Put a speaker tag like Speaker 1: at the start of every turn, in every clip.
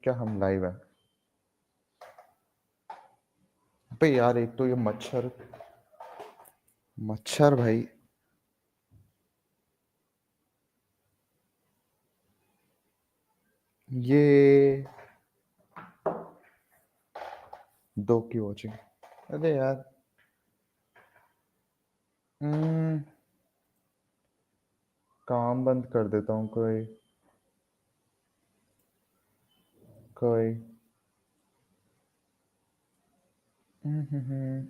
Speaker 1: क्या हम लाइव है? अबे यार, एक तो ये मच्छर मच्छर भाई। ये दो की वॉचिंग। अरे यार। हम्म, काम बंद कर देता हूँ। कोई कोई हम्म।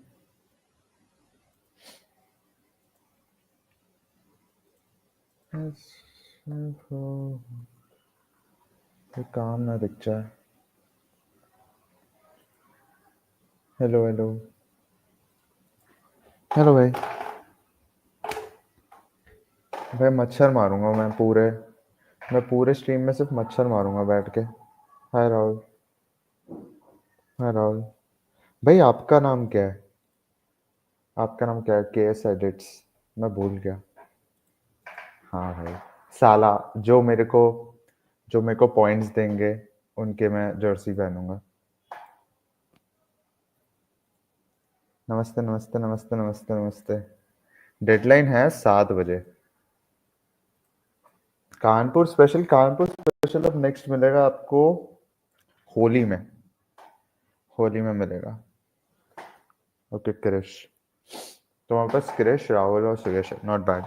Speaker 1: कोई काम ना दिख जाए। Hello hello. हेलो भाई। भाई मच्छर मारूंगा मैं पूरे स्ट्रीम में सिर्फ मच्छर मारूंगा बैठ के। हाय राहुल। हाय राहुल। भाई आपका नाम क्या है? आपका नाम क्या है? के एस एडिट्स। मैं भूल गया। हाँ भाई। साला। जो मेरे को जो मेरे को पॉइंट्स देंगे उनके मैं जर्सी पहनूंगा। नमस्ते नमस्ते नमस्ते नमस्ते नमस्ते। डेडलाइन है 7 बजे। कानपुर स्पेशल अब नेक्स्ट मिलेगा आपको। होली में। होली में मिलेगा। ओके क्रिश। तो हमारे पास क्रिश, राहुल और सुरेश है। Not bad.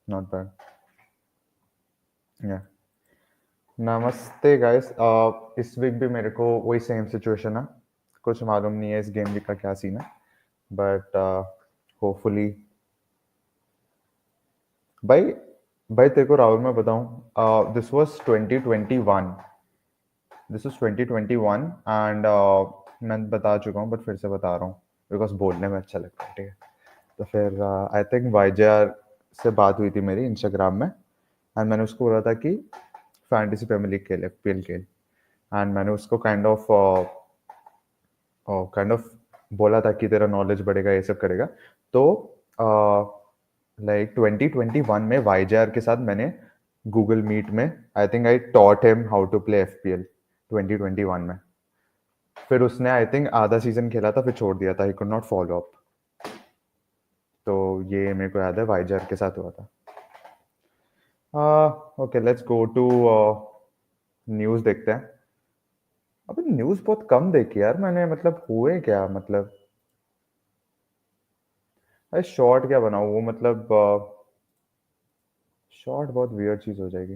Speaker 1: Not bad. या। नमस्ते गाइस। इस वीक भी मेरे को वही सेम सिचुएशन है। कुछ मालूम नहीं है इस गेम वीक का क्या सीन है। But hopefully. भाई भाई तेरे को राहुल मैं बताऊं, this was 2021। This was 2021 and मैं बता चुका हूँ बट फिर से बता रहा हूँ बिकॉज बोलने में अच्छा लगता है। ठीक है। तो फिर आई थिंक वाईजेआर से बात हुई थी मेरी इंस्टाग्राम में। एंड मैंने उसको बोला था कि फैंटेसी प्रीमियर लीग खेल एफपीएल खेल। एंड मैंने उसको काइंड ऑफ बोला था कि तेरा नॉलेज बढ़ेगा, ये सब करेगा। तो लाइक 2021 में वाईजेआर के साथ मैंने गूगल मीट में I think I taught him how to play FPL 2021 में। फिर उसने आई थिंक आधा सीजन खेला था, फिर छोड़ दिया था। He could not follow up. तो ये मेरे को याद है वाईजेआर के साथ हुआ था। Okay let's go to news देखते हैं। अबे न्यूज़ बहुत कम देखी यार मैंने, मतलब हुए क्या मतलब। अरे शॉर्ट क्या बनाऊँ वो मतलब। शॉर्ट बहुत वियर्ड चीज हो जाएगी।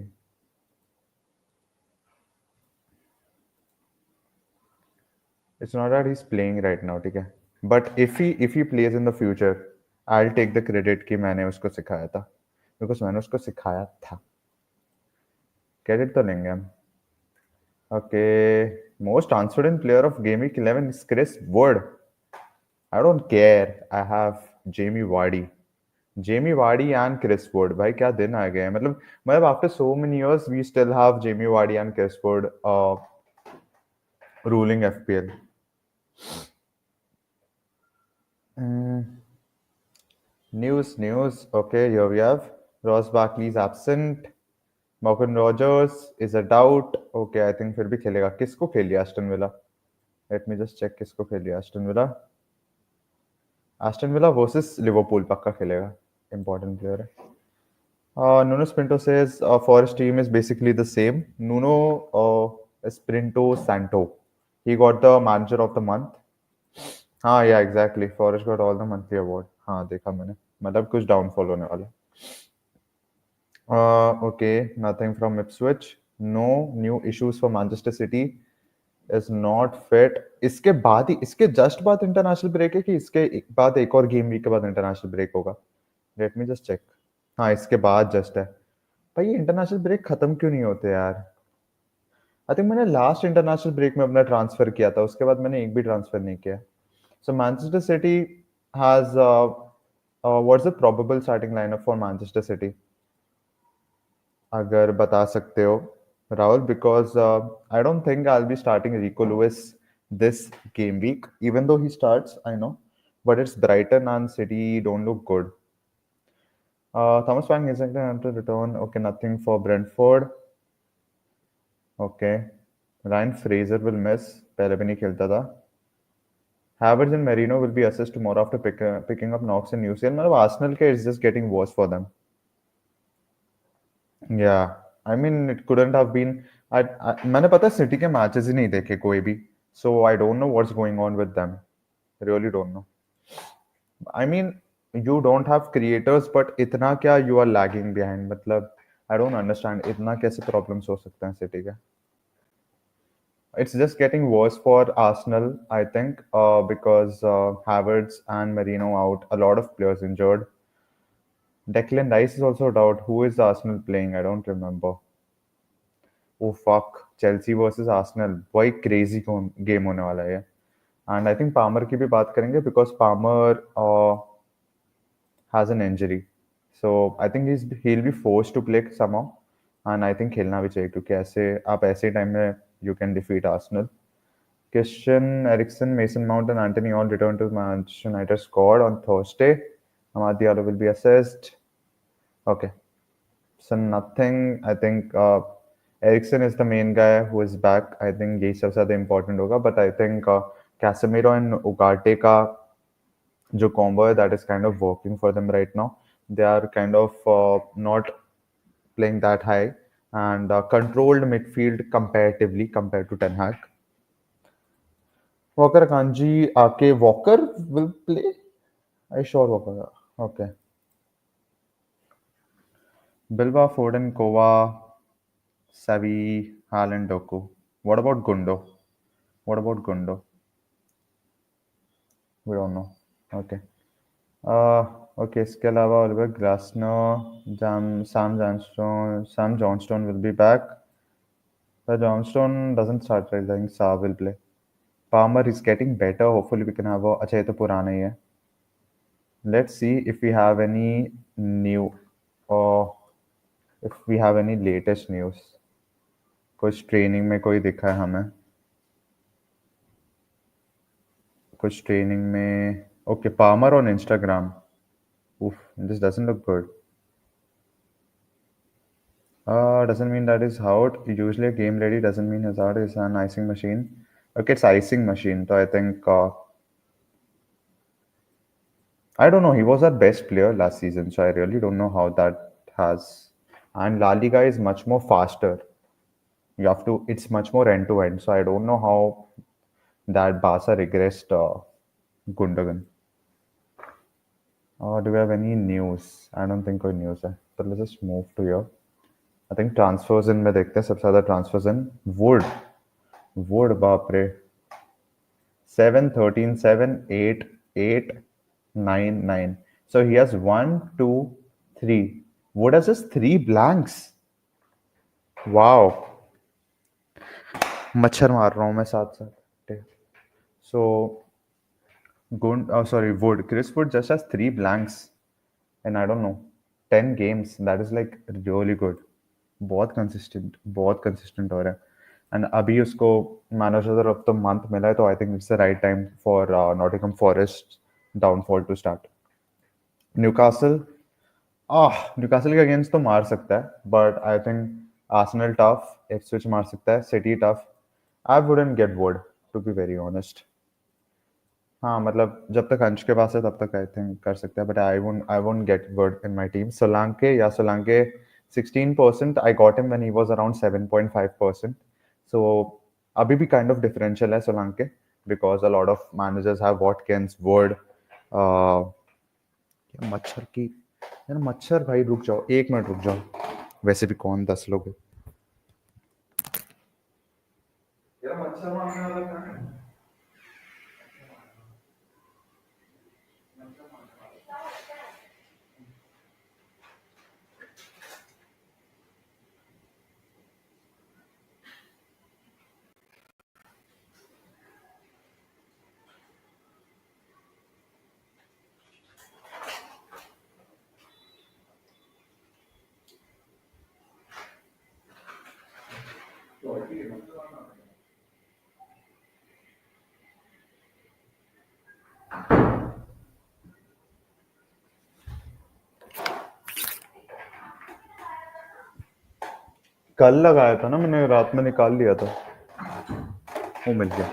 Speaker 1: It's not that he is playing right now, ठीक है। But if he plays in the future I will take the credit कि मैंने उसको सिखाया था। बिकॉज मैंने उसको सिखाया था। क्रेडिट तो लेंगे हम। Okay. Most confident player of game week 11 is Chris Wood. I don't care. I have Jamie Vardy. Jamie Vardy and Chris Wood. भाई क्या दिन आ गए हैं। मतलब after so many years we still have Jamie Vardy and Chris Wood ruling FPL. News. Okay, here we have Ross Barkley is absent. Morgan Rogers is a doubt. Okay, I think फिर भी खेलेगा। किसको खेली Aston villa? Let me just check किसको खेली Aston villa. Aston villa versus Liverpool पक्का खेलेगा। Important player है। Nuno Espirito says for his team is basically the same. Nuno Espirito Santo. He got the manager of the month. हाँ या exactly forest got all the monthly award. हाँ देखा मैंने। मतलब कुछ डाउनफॉल होने वाला। Okay, nothing from Ipswich. No new issues for Manchester City is not fit. इसके जस्ट बाद इंटरनेशनल ब्रेक है कि बाद एक और गेम वीक के बाद इंटरनेशनल ब्रेक होगा? Let me just check. हाँ इसके बाद जस्ट है। भाई ये इंटरनेशनल ब्रेक खत्म क्यों नहीं होते यार? आई थिंक मैंने लास्ट इंटरनेशनल ब्रेक में अपना ट्रांसफर किया था, उसके बाद मैंने एक भी ट्रांसफर नहीं किया। So Manchester City has what's the probable starting lineup for Manchester City? अगर बता सकते हो Rahul, because I don't think I will be starting Rico Lewis this game week even though he starts I know, but it's Brighton and City don't look good. Thomas Frank isn't to return. Okay, nothing for Brentford. Okay. Ryan Fraser will miss, पहले भी नहीं खेलता था. Havertz and Merino will be assessed tomorrow after picking up knocks in UCL. मतलब Arsenal के is just getting worse for them. Yeah, I mean it couldn't have been. मैंने पता है सिटी के मैचेस ही नहीं देखे कोई भी, so I don't know what's going on with them. Really don't know. I mean, you don't have creators, but इतना क्या you are lagging behind. मतलब I don't understand इतना कैसे problems हो सकते हैं सिटी के. It's just getting worse for Arsenal, I think, because Havertz and Merino out, a lot of players injured. Declan Rice is also out. Who is Arsenal playing? I don't remember. Oh fuck, Chelsea versus Arsenal. वही crazy game होने वाला है. And I think Palmer की भी बात करेंगे because Palmer has an injury. So I think he'll be forced to play somehow. And I think खेलना भी चाहिए क्योंकि ऐसे आप ऐसे टाइम में you can defeat Arsenal. Christian Eriksen, Mason Mount, and Anthony all return to Manchester United squad on Thursday. Amad Diallo will be assessed. Okay. So nothing. I think Eriksen is the main guy who is back. I think यही सबसे ज़्यादा important होगा. But I think Casemiro and Ugarte का जो combo है that is kind of working for them right now. They are kind of not playing that high and controlled midfield comparatively compared to Ten Hag. Walker Kanji, Ake Walker will play. Are you sure Walker? Okay. Bilba, Foden, Kova, Savi, Haaland, Doku. What about Gundo? What about Gundo? We don't know. Okay. Okay, इसके अलावा Oliver Glasner, Sam Johnstone will be back. But Johnstone doesn't start right. I think Sa will play. Palmer is getting better. Hopefully we can have a. अच्छा ये तो पुराना ही है. Let's see if we have any new or if we have any latest news. कुछ training में कोई दिखा है हमें. कुछ ट्रेनिंग में. Okay, Palmer on Instagram. Oof, this doesn't look good. Doesn't mean that is out. Usually a game ready doesn't mean Hazard is an icing machine. Okay, it's icing machine. So I think I don't know. He was our best player last season, so I really don't know how that has. And La Liga is much more faster. You have to. It's much more end to end. So I don't know how that Barca regressed Gundogan. Do we have any news? I don't think we news है. So let's just move to here. I think transfers in में देखते हैं सबसे ज़्यादा transfers in Wood बाप रे 7 13 7 8 8 9 9. So he has 1 2 3. Wood has just 3 blanks. Wow. मच्छर मार रहा हूँ मैं साथ साथ. So Wood. Chris Wood just has 3 blanks. And I don't know, 10 games. That is like really good. बहुत consistent हो रहा है. And अभी उसको manager of the month मिला है तो I think it's the right time for Nottingham Forest downfall to start. Newcastle के अगेंस्ट तो मार सकता है but I think Arsenal tough, Ipswich मार सकता है, City tough. I wouldn't get Wood to be very honest. हाँ मतलब जब तक अंश के पास है तब तक आई थिंक कर सकते हैं but I won't get word in my team. सोलांके 16%. I got him when he was around 7.5%. सो अभी भी काइंड ऑफ डिफरेंशियल है सोलांके because a lot of managers have Watkins word. मच्छर की यार मच्छर भाई रुक जाओ 1 मिनट रुक जाओ. वैसे भी कौन 10 लोग है यार मच्छर मारने वाला कहाँ है? कल लगाया था ना मैंने रात में निकाल लिया था. वो मिल गया।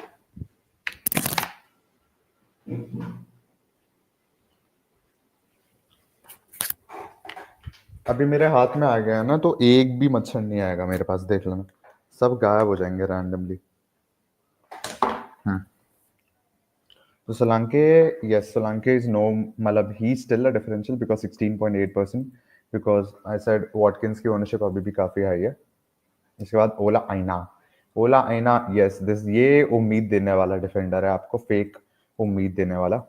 Speaker 1: अभी मेरे हाथ में आ गया है ना, तो एक भी मच्छर नहीं आएगा मेरे पास, देख लेना। सब गायब हो जाएंगे रैंडमली। तो Solanke, yes, Solanke is no, मतलब he is still a differential because 16.8%, because I said Watkins की ओनरशिप अभी भी काफी हाई है। इसके बाद ओला आइना, ओला आइना, यस दिस, ये उम्मीद देने वाला डिफेंडर है आपको, फेक उम्मीद देने वाला।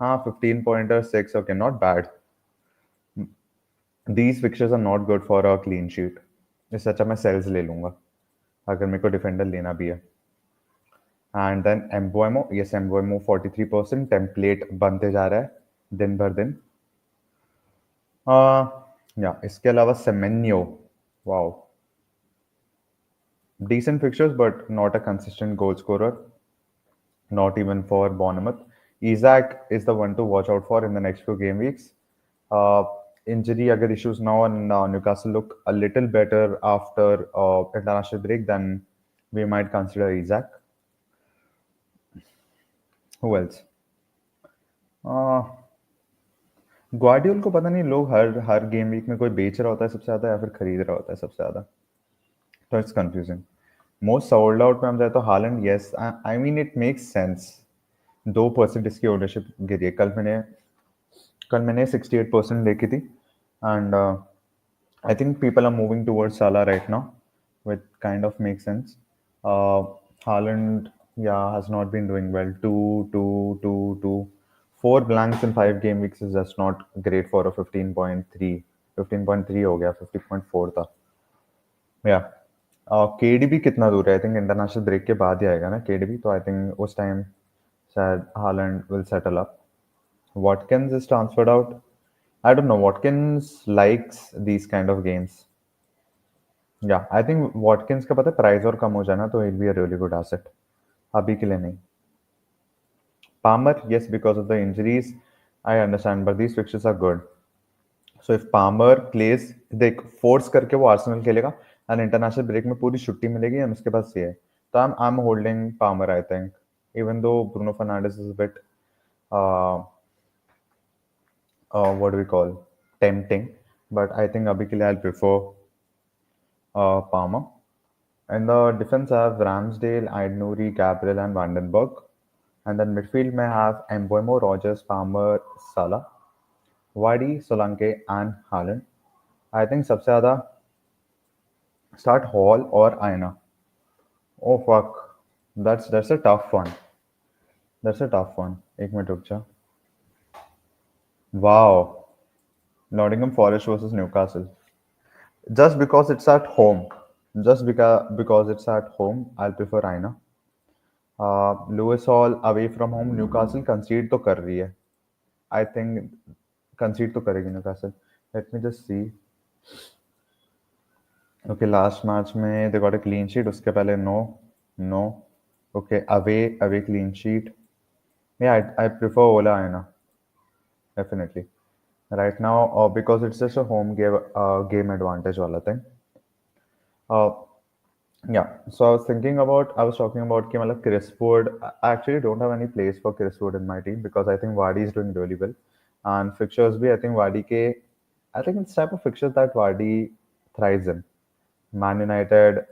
Speaker 1: हाँ 15.6, okay not bad. These fixtures are not good for a clean sheet. इससे अच्छा मैं सेल्स ले लूंगा अगर मेरे को डिफेंडर लेना भी है। एंड देन एम्बोएमो, यस एम्बोएमो 43%, टेम्पलेट बनते जा रहा है दिन भर दिन। या इसके अलावा Semenyo, wow, decent fixtures but not a consistent goal scorer, not even for Bournemouth. Isaac is the one to watch out for in the next few game weeks. Uh, Injury agar issues now, and Newcastle look a little better after international break, then we might consider Isaac. Who else? Uh, ग्वार्डियोल को पता नहीं, लोग हर हर game week में कोई बेच रहा होता है सबसे ज्यादा या फिर खरीद रहा होता है सबसे ज्यादा, तो it's confusing. Most sold out पे हम जाए तो Holland, yes I mean it makes sense. 2% इसकी ओनरशिप गिरी है। कल मैंने 68% देखी थी, and I think people are moving towards Salah right now, which kind of make sense. Haaland, yeah, has not been doing well. Two, 4 blanks in 5 game weeks is just not great for a 15.3। 15.3 हो गया, 50.4 था। या KDB कितना दूर है? I think international break के बाद ही आएगा ना केडीबी, तो आई थिंक उस टाइम शायद Holland will settle up. Watkins is transferred out. I don't know. Watkins likes these kind of games. Yeah, I think Watkins का पता है प्राइस और कम हो जाना तो he'll be a really good asset. अभी के लिए नहीं। Palmer, yes, because of the injuries, I understand, but these fixtures are good. So if Palmer plays, देख फोर्स करके वो आर्सेनल खेलेगा, एंड इंटरनेशनल ब्रेक में पूरी छुट्टी मिलेगी एंड उसके पास ये है, तो I'm holding Palmer, I think, even though Bruno Fernandes is a bit what do we call, tempting, but I think abhi ke liye I'll prefer Palmer. And the defense I have Ramsdale, Aidnouri, Gabriel, and Vandenberg. And then midfield may have Mbeumo, Rogers, Palmer, Salah, Wadi, Solanke, and Haaland. I think सबसे ज़्यादा start Hall or Aina. Oh fuck, that's a tough one. That's a tough one. एक minute रुक जा. Wow, Nottingham Forest versus Newcastle. Just because it's at home. Just because it's at home, I'll prefer Aina. Lewis Hall away from home, Newcastle concede तो कर रही है. I think concede तो करेगी Newcastle. Let me just see. Okay, last match में they got a clean sheet. उसके पहले no. Okay, away clean sheet. Yeah, I prefer Ola Aina. Definitely. Right now, because it's just a home game advantage वाला thing. Uh, Yeah, so I was talking about कि मतलब Chris Wood. I actually don't have any place for Chris Wood in my team because I think Vardy is doing really well, and fixtures भी I think I think it's type of fixtures that Vardy thrives in. Man United,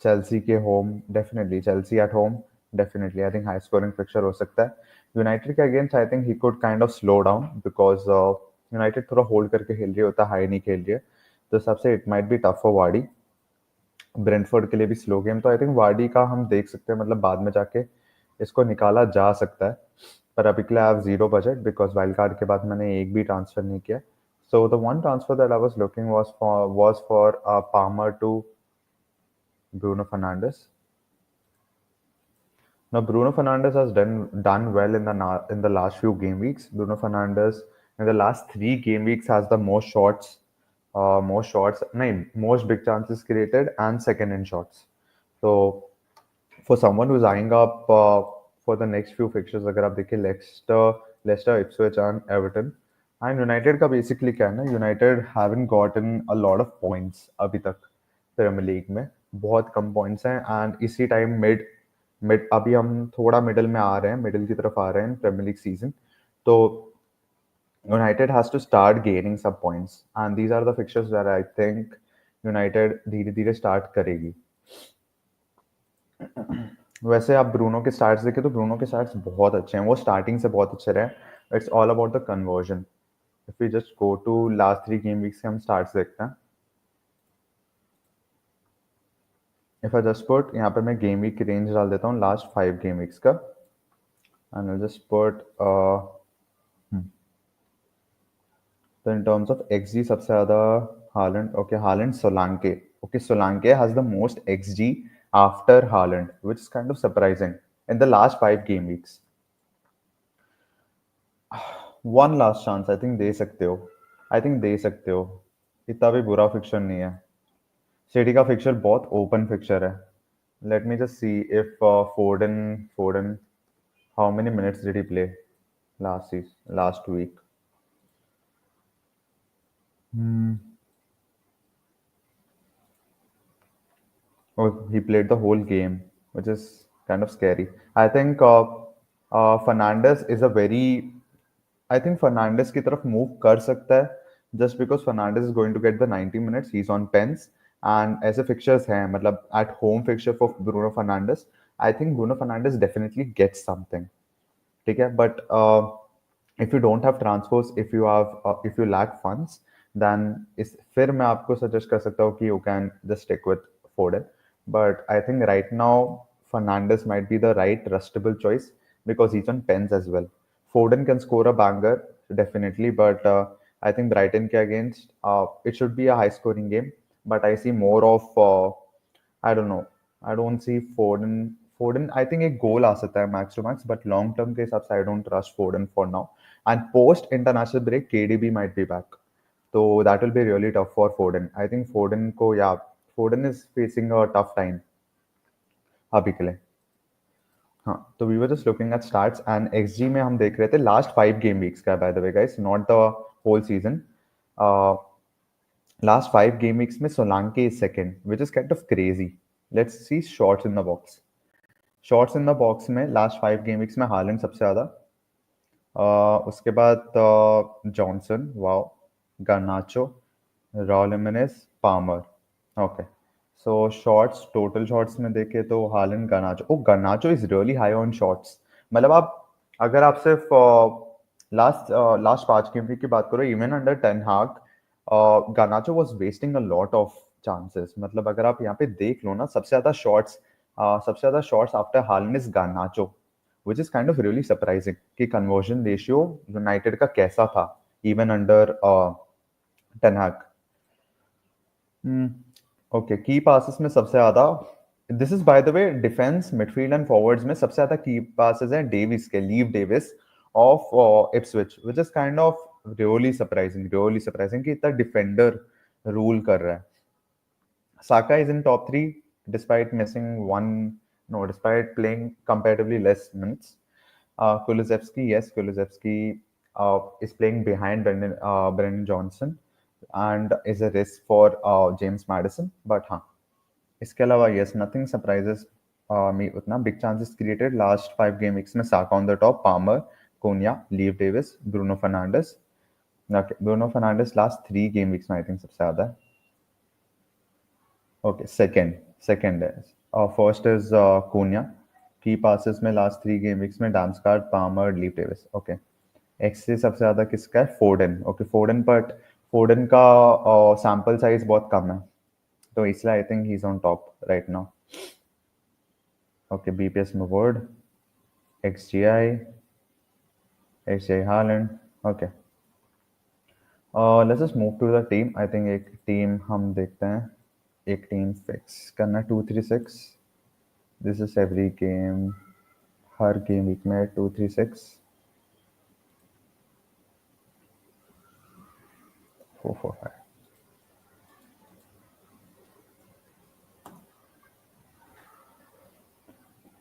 Speaker 1: Chelsea के home definitely, Chelsea at home definitely. I think high scoring fixture हो सकता है. United के against I think he could kind of slow down because United थोड़ा hold करके खेल रही होता है, high नहीं खेल रही है, तो हिसाब से it might be tough for Vardy. Brentford के लिए भी स्लो गेम, तो आई थिंक वार्डी का हम देख सकते हैं, मतलब बाद में जाके इसको निकाला जा सकता है, पर अभी के लिए I have zero budget because wild card के बाद मैंने एक भी ट्रांसफर नहीं किया। So the one transfer that I was looking was for Palmer to Bruno Fernandes. Now Bruno Fernandes has done well in the last few game weeks. Bruno Fernandes in the last 3 game weeks has the most big chances created and second in shots. So for someone who's eyeing up for the next few fixtures, अगर आप देखिए Leicester, Ipswich and Everton and United का basically क्या है ना, United haven't gotten a lot of points अभी तक, premiere league में, बहुत कम पॉइंट्स हैं। एंड इसी टाइम मिड मिड अभी हम थोड़ा मिडिल में आ रहे हैं, मिडिल की तरफ आ रहे हैं प्रीमियर लीग सीजन। तो United has to start gaining some points and these are the fixtures where I think United धीरे धीरे स्टार्ट करेगी। वैसे आप ब्रूनो के स्टार्ट्स देखें तो ब्रूनो के स्टार्ट्स बहुत अच्छे हैं, वो स्टार्टिंग से बहुत अच्छे रहे। It's all about the conversion. If we just go to last 3 game weeks के हम स्टार्ट्स देखते हैं। इफ आई जस्ट पुट यहाँ पे मैं गेम वीक की रेंज डाल देता हूँ लास्ट 5 गेम वीक्स का, एंड आई जस्ट पुट तो इन टर्म्स ऑफ एक्सजी सबसे ज्यादा Holland, okay Holland सोलांके, okay सोलांके has the most XD after Holland which is kind of surprising in the last 5 game weeks. One last chance I think दे सकते हो, आई think दे सकते हो, इतना भी बुरा फिक्चर नहीं है। सिटी का फिक्चर बहुत ओपन फिक्चर है। Let me just see if Foden how many minutes did he play last week. Oh, he played the whole game, which is kind of scary. I think Fernandez is a very, I think Fernandez की तरफ move कर सकता है just because Fernandez is going to get the 90 minutes. He's on pens and ऐसे fixtures हैं, मतलब at home fixture for Bruno Fernandes. I think Bruno Fernandes definitely gets something. ठीक है, but if you don't have transfers, if you lack funds, then इस फिर मैं आपको suggest कर सकता हूँ कि you can just stick with Foden. But I think right now Fernandes might be the right trustable choice because he's on pens as well. Foden can score a banger definitely, but I think Brighton के against it should be a high scoring game. But I see more of I don't know. I don't see Foden. Foden, I think एक goal आ सकता है max to max, but long term के हिसाब से I don't trust Foden for now. And post international break, KDB might be back. So that will be really tough for Foden. I think Foden को yeah, Foden is facing a tough time अभी के लिए। हाँ, तो we were just looking at starts and xG में हम देख रहे थे लास्ट 5 गेम वीक्स का, by the way guys, not the whole season. Last 5 game weeks में Solanke is second, which is kind of crazy. Let's see shots in the box. Shots in the box में last 5 game weeks में Haaland सबसे ज्यादा, उसके बाद Johnson, wow, Garnacho, Raul Jimenez, Palmer. Okay, so shots, total shots में देखे तो Haaland, Garnacho, oh Garnacho is really high on shots. मतलब आप अगर आप सिर्फ लास्ट लास्ट 5 गेम वीक की बात करो, इवन अंडर टेन हाग Garnacho was wasting a lot of chances. मतलब अगर आप यहाँ पे देख लो ना, सबसे ज्यादा shots after Holland is Garnacho, which is kind of really surprising कि conversion ratio यूनाइटेड का कैसा था even under टेन हैग। ओके, की पासेस में सबसे ज्यादा, this is by the way defence, midfield and forwards में सबसे ज्यादा की पासेस हैं डेविस के, leave Davis of Ipswich, which is kind of really surprising कि इतना डिफेंडर रूल कर रहा है। Saka is in top three despite missing one, no, despite playing comparatively less minutes. Kulusevski, yes, Kulusevski is playing behind Brendan Johnson and is a risk for James Madison. But हाँ, इसके अलावा yes, nothing surprises me उतना। Big chances created last 5 game weeks में, Saka on the top, Palmer, Cunha, Leaf Davis, Bruno Fernandes. Okay, Bruno Fernandes last 3 game weeks में I think सबसे ज्यादा है। Okay, second है। फर्स्ट इज Cunha, की passes में last 3 game weeks में Damsgaard, Palmer, Leif Davis. Okay, X से सबसे ज्यादा किसका है? फोर्डन। ओके, फोर्डन, बट फोर्डन का सैंपल साइज बहुत कम है, तो इसलिए I think he is on top right now. Okay, BPS में Wood, xGI, xGI Haaland. Okay, let's just move to the team. I think एक टीम हम देखते हैं, एक टीम फिक्स करना, 2-3-6। दिस इज एवरी गेम, हर गेम वीक में 2-3-6, 4-4-5।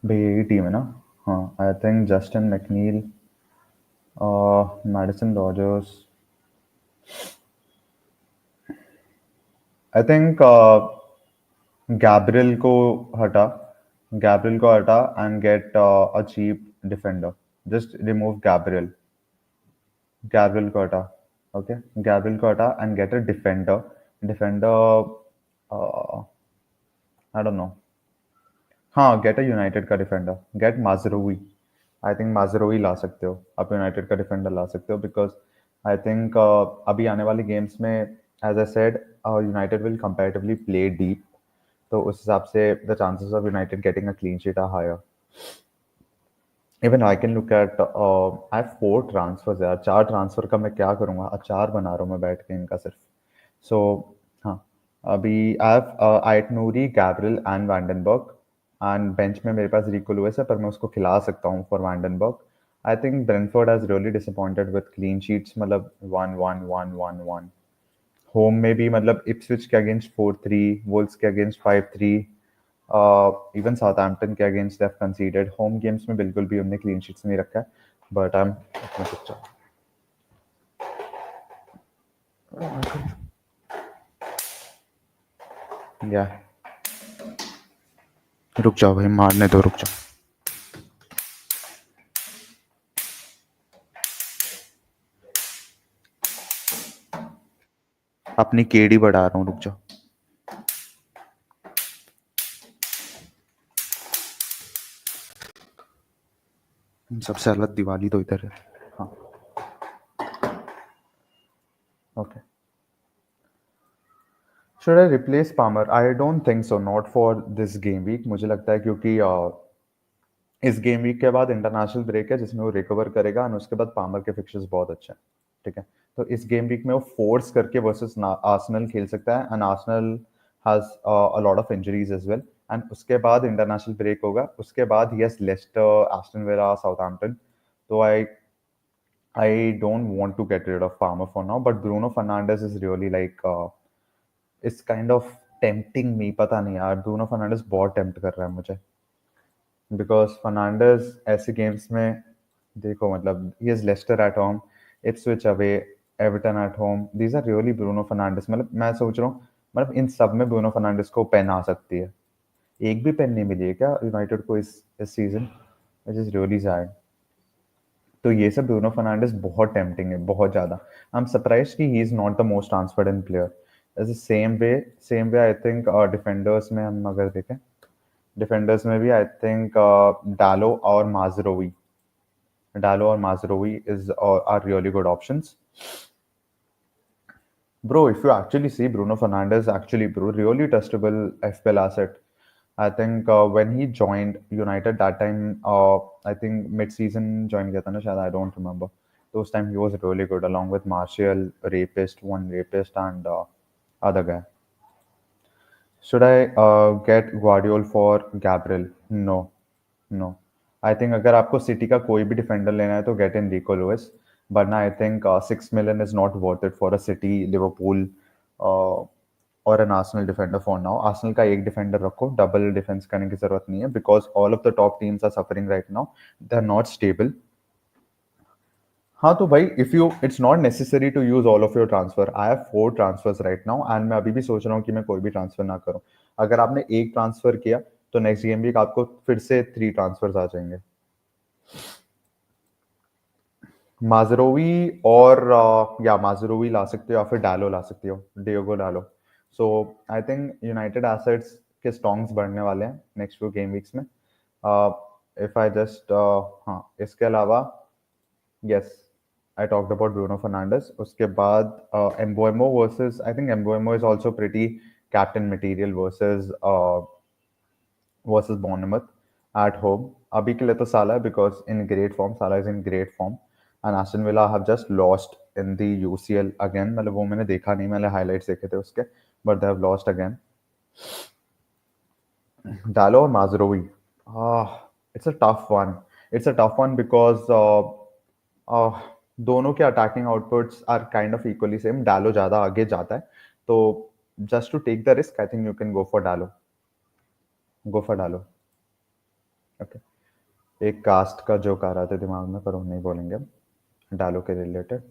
Speaker 1: भाई यही टीम है ना? हाँ, I think Justin McNeil, Madison Rogers, I think Gabriel को हटा, गैब्रियल को हटा and get a cheap defender, just remove Gabriel, Gabriel को हटा, ओके, गैब्रियल को हटा and get a defender, defender, I don't know, हाँ गेट अ यूनाइटेड का defender, get Mazraoui, I think Mazraoui ला सकते हो आप, यूनाइटेड का डिफेंडर ला सकते हो, बिकॉज आई थिंक अभी आने वाले गेम्स में, as I said, United will comparatively play deep, तो उस हिसाब से the chances of United getting a clean sheet are higher. Even I can look at, I have 4 transfers यार, 4 ट्रांसफर का मैं क्या करूंगा, अचार बना रहा हूँ मैं बैठ के इनका सिर्फ. सो हाँ, अभी आई हैव आयत नूरी, गैब्रियल एंड वैंडनबर्ग, एंड बेंच में मेरे पास रिको लुइस है, पर मैं उसको खिला सकता हूँ for Vandenberg. I think Brentford has really disappointed with clean sheets, मतलब 1-1-1-1-1. होम में भी मतलब इप्सविच के अगेंस्ट 4-3, वुल्व्स के अगेंस्ट 5-3, इवन साउथहैम्पटन के against they have conceded. Home games में बिल्कुल भी उन्होंने क्लीन शीट्स नहीं रखा है, बट आई एम, या रुक जाओ भाई, मारने दो, रुक जाओ, अपनी केडी बढ़ा रहा हूँ, रुक जाओ. सबसे अलग दिवाली तो इधर है. हाँ, okay. Should I replace Palmer? I don't think so, not for this game week. मुझे लगता है क्योंकि इस गेम वीक के बाद इंटरनेशनल ब्रेक है जिसमें वो रिकवर करेगा, और उसके बाद पामर के फिक्चर्स बहुत अच्छे हैं. ठीक है, तो इस गेम वीक में वो फोर्स करके वर्सेस आर्सेनल खेल सकता है, and Arsenal has a lot of injuries as well. And उसके बाद इंटरनेशनल ब्रेक होगा, उसके बाद ही has Leicester, Aston Villa, Southampton. तो I don't want to get rid of Palmer for now, but Bruno Fernandes is really like it's kind of tempting me. पता नहीं यार, Bruno Fernandes बहुत टेम्प्ट कर रहा है मुझे, बिकॉज फर्नांडिस ऐसे गेम्स में, देखो मतलब he is Leicester at home, Ipswich away, Everton at home, these are really Bruno Fernandes. मतलब मैं सोच रहा हूँ, मतलब इन सब में ब्रूनो फर्नांडिस को पेन आ सकती है. एक भी पेन नहीं मिली है क्या यूनाइटेड को इस season, which is really sad. तो ये सब ब्रूनो फर्नांडिस बहुत टेम्पटिंग है, बहुत ज्यादा. आई एम सरप्राइज कि he is not the most transferred in player. As same way I think defenders में हम अगर देखें, डिफेंडर्स में भी आई थिंक डालो और माजरोवी, डालो और Mazraoui is are really good options. Bro, if you actually see, Bruno Fernandes actually, bro, really testable FPL asset. I think when he joined United that time, I think mid-season join किया था ना शायद, I don't remember. Those time he was really good along with Martial, rapist, one rapist, and other guy. Should I get Guardiola for Gabriel? No, no. I think अगर आपको city का कोई भी defender लेना है तो गेट इन रिको लुइस, वरना I think 6 million is not worth it for a City, Liverpool और an Arsenal defender for now. Arsenal का एक डिफेंडर रखो, डबल डिफेंस करने की जरूरत नहीं है, because all of the top teams are suffering right now, they are not stable. हाँ तो भाई, if you, it's not necessary to use all of your transfer. I have 4 transfers right now, and मैं अभी भी सोच रहा हूँ कि मैं कोई भी ट्रांसफर ना करूँ. अगर आपने एक ट्रांसफर किया तो नेक्स्ट गेम वीक आपको फिर से 3 ट्रांसफर्स आ जाएंगे. माजरोवी और या माजरोवी ला सकते हो, या फिर डालो ला सकते हो, Diogo Dalot. So I think United assets के स्ट्रॉन्ग्स बढ़ने वाले हैं नेक्स्ट फ्यू गेम वीक्स में. इफ आई जस्ट, हाँ इसके अलावा, yes, I talked about Bruno Fernandes. उसके बाद Mbeumo versus, I think Mbeumo is also pretty captain material versus Bournemouth at home. अभी के लिए तो साला है, because in great form, Salah is in great form. And Aston Villa have just lost in the UCL again. मतलब वो मैंने देखा नहीं, मैंने हाइलाइट्स देखे थे उसके, but they have lost again. Dalot और Mazraoui, it's a tough one, it's a tough one because दोनों के attacking outputs are kind of equally same. Dalot ज्यादा आगे जाता है, तो just to take the risk I think you can go for Dalot, go for Dalot. Okay, एक caste का joke आ रहा था दिमाग में, पर वो नहीं बोलेंगे हम, डालो के related.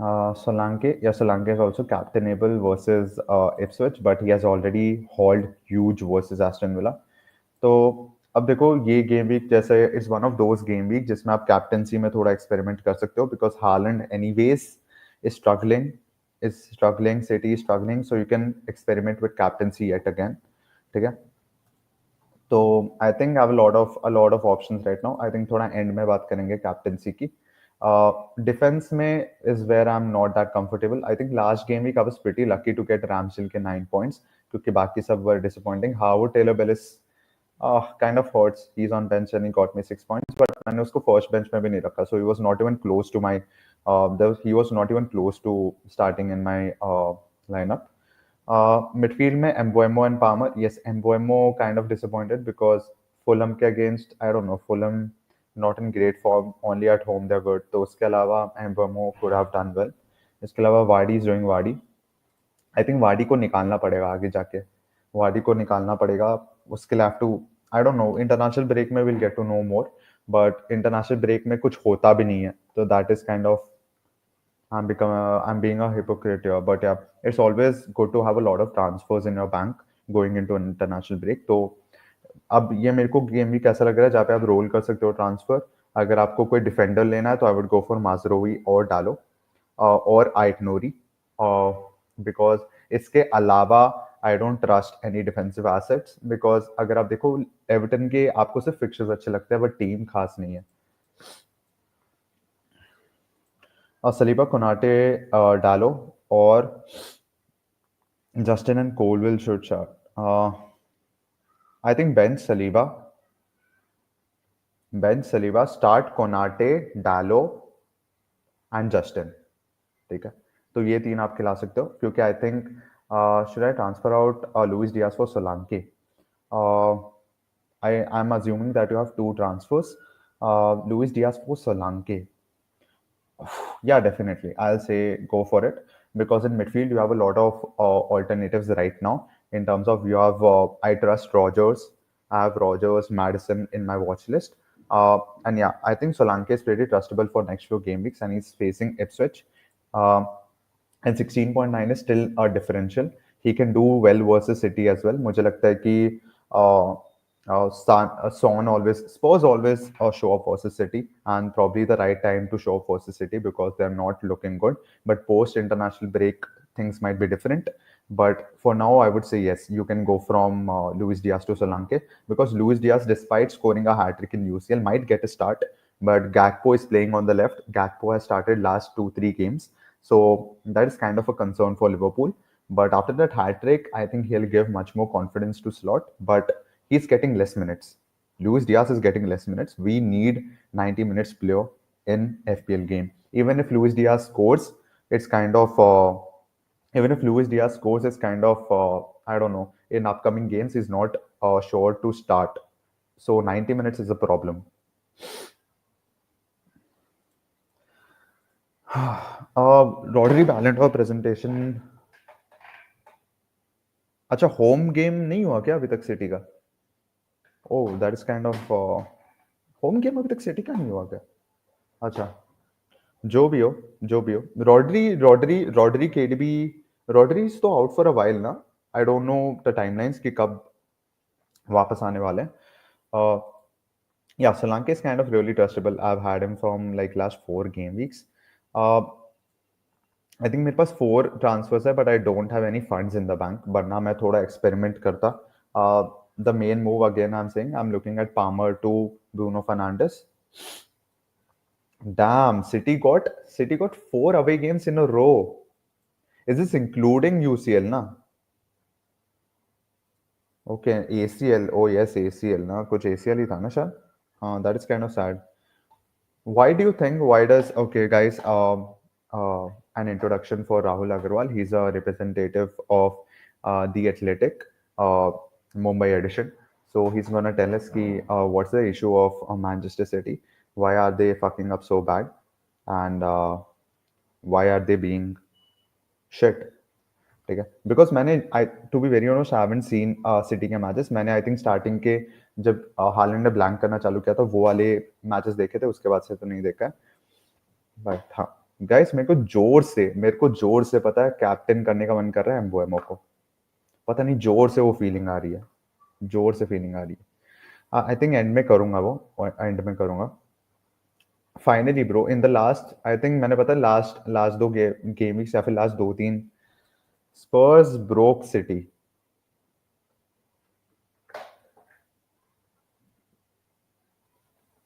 Speaker 1: Solanke is also captainable versus Ipswich, but he has already hauled huge versus Aston Villa. तो अब देखो ये गेम वीक जैसे it's one of those game week जिसमें आप कैप्टेंसी में थोड़ा एक्सपेरिमेंट कर सकते हो because Haaland anyways is struggling City struggling so you can experiment with captaincy yet again ठीक है तो I think have a lot of options right now I think थोड़ा एंड में बात करेंगे कैप्टेंसी की डिफेंस में is where I am not that comfortable I think last game week I was pretty lucky to get Ramsdale के 9 points क्योंकि बाकी सब were disappointing Howard Taylor Bellis kind of hurts. He's on bench and he got me 6 points, but मैंने उसको first bench में भी नहीं रखा, so he was not even close to my he was not even close to starting in my lineup. Midfield में Mbeumo and Palmer. Yes, Mbeumo kind of disappointed because Fulham के against I don't know Fulham not in great form. Only at home they're good. तो उसके अलावा Mbeumo could have done well. इसके अलावा Vardy is doing Vardy. I think वाडी को निकालना पड़ेगा आगे जाके वाडी को निकालना पड़ेगा उसके लिए have to I don't know international break में will get to know more but international break में कुछ होता भी नहीं है तो that is kind of I'm being a hypocrite here, but yeah, it's always good to have a lot of transfers in your bank going into an international break. तो अब ये मेरे को गेम भी कैसा लग रहा है जहाँ पे आप रोल कर सकते हो ट्रांसफर अगर आपको कोई डिफेंडर लेना है तो आई वुड गो फॉर माजरोवी और डालो और आइट नोरी बिकॉज इसके अलावा आई don't trust any defensive assets because अगर आप देखो एवर्टन के आपको सिर्फ फिक्चर्स अच्छे लगते हैं बट टीम खास नहीं है और सलीबा कोनाटे डालो और Justin and Colwill should shot I think bench Saliba start Konate Dalot and Justin ठीक है तो ये तीन आप खिला सकते हो क्योंकि I think should I transfer out Luis Diaz for Solanke I am assuming that you have two transfers Luis Diaz for Solanke yeah definitely I'll say go for it because in midfield you have a lot of alternatives right now in terms of you have I trust Rogers I have Rogers Madison in my watch list and yeah I think Solanke is pretty trustable for next few game weeks and he's facing Ipswich uh, and 16.9 is still a differential he can do well versus City as well मुझे लगता है कि uh, Spurs always show up versus City, and probably the right time to show up versus City because they're not looking good. But post international break, things might be different. But for now, I would say yes, you can go from Luis Diaz to Solanke because Luis Diaz, despite scoring a hat trick in UCL, might get a start. But Gakpo is playing on the left. Gakpo has started last 2-3 games, so that is kind of a concern for Liverpool. But after that hat trick, I think he'll give much more confidence to Slot. But he's getting less minutes. Luis Diaz is getting less minutes. We need 90 minutes player in FPL game. Even if Luis Diaz scores, it's kind of I don't know. In upcoming games, he's not sure to start. So 90 minutes is a problem. Rodri Ballon presentation. अच्छा home game नहीं हुआ क्या अभी तक city का oh that is kind of home game अभी तक city का नहीं हुआ क्या अच्छा जो भी हो रॉड्री केडीबी रॉड्री इज तो आउट फॉर अ वाइल ना आई डोंट नो द टाइमलाइंस कि कब वापस आने वाले हैं yeah Solanke is kind of really trustable I've had him from like last 4 game weeks I think मेरे पास 4 ट्रांसफर्स है but I don't have any funds in the bank वरना मैं थोड़ा एक्सपेरिमेंट करता the main move again I am saying I am looking at Palmer to Bruno Fernandes damn city got 4 away games in a row is this including UCL na okay ACL oh yes ACL na kuch ACL hi tha na shayad that is kind of sad why do you think why does okay guys an introduction for Rahul Agarwal he's a representative of the Athletic Mumbai edition so he's going to tell us ki, what's the issue of Manchester City why are they fucking up so bad and why are they being shit ठीक है because मैंने I to be very honest I haven't seen City के matches मैंने I think starting के जब Holland ने blank करना चालू किया था वो वाले मैचेस देखे थे उसके बाद से तो नहीं देखा है बट हाँ गाइस मेरे को जोर से पता है कैप्टन करने का मन कर रहा है एम्बोएमो को। पता नहीं जोर से वो फीलिंग आ रही है, जोर से फीलिंग आ रही है। आई थिंक एंड में करूंगा वो, एंड में करूंगा finally bro. In the last I think मैंने पता है लास्ट लास्ट दो गेमिंग्स या फिर लास्ट दो तीन स्पर्स ब्रोक सिटी।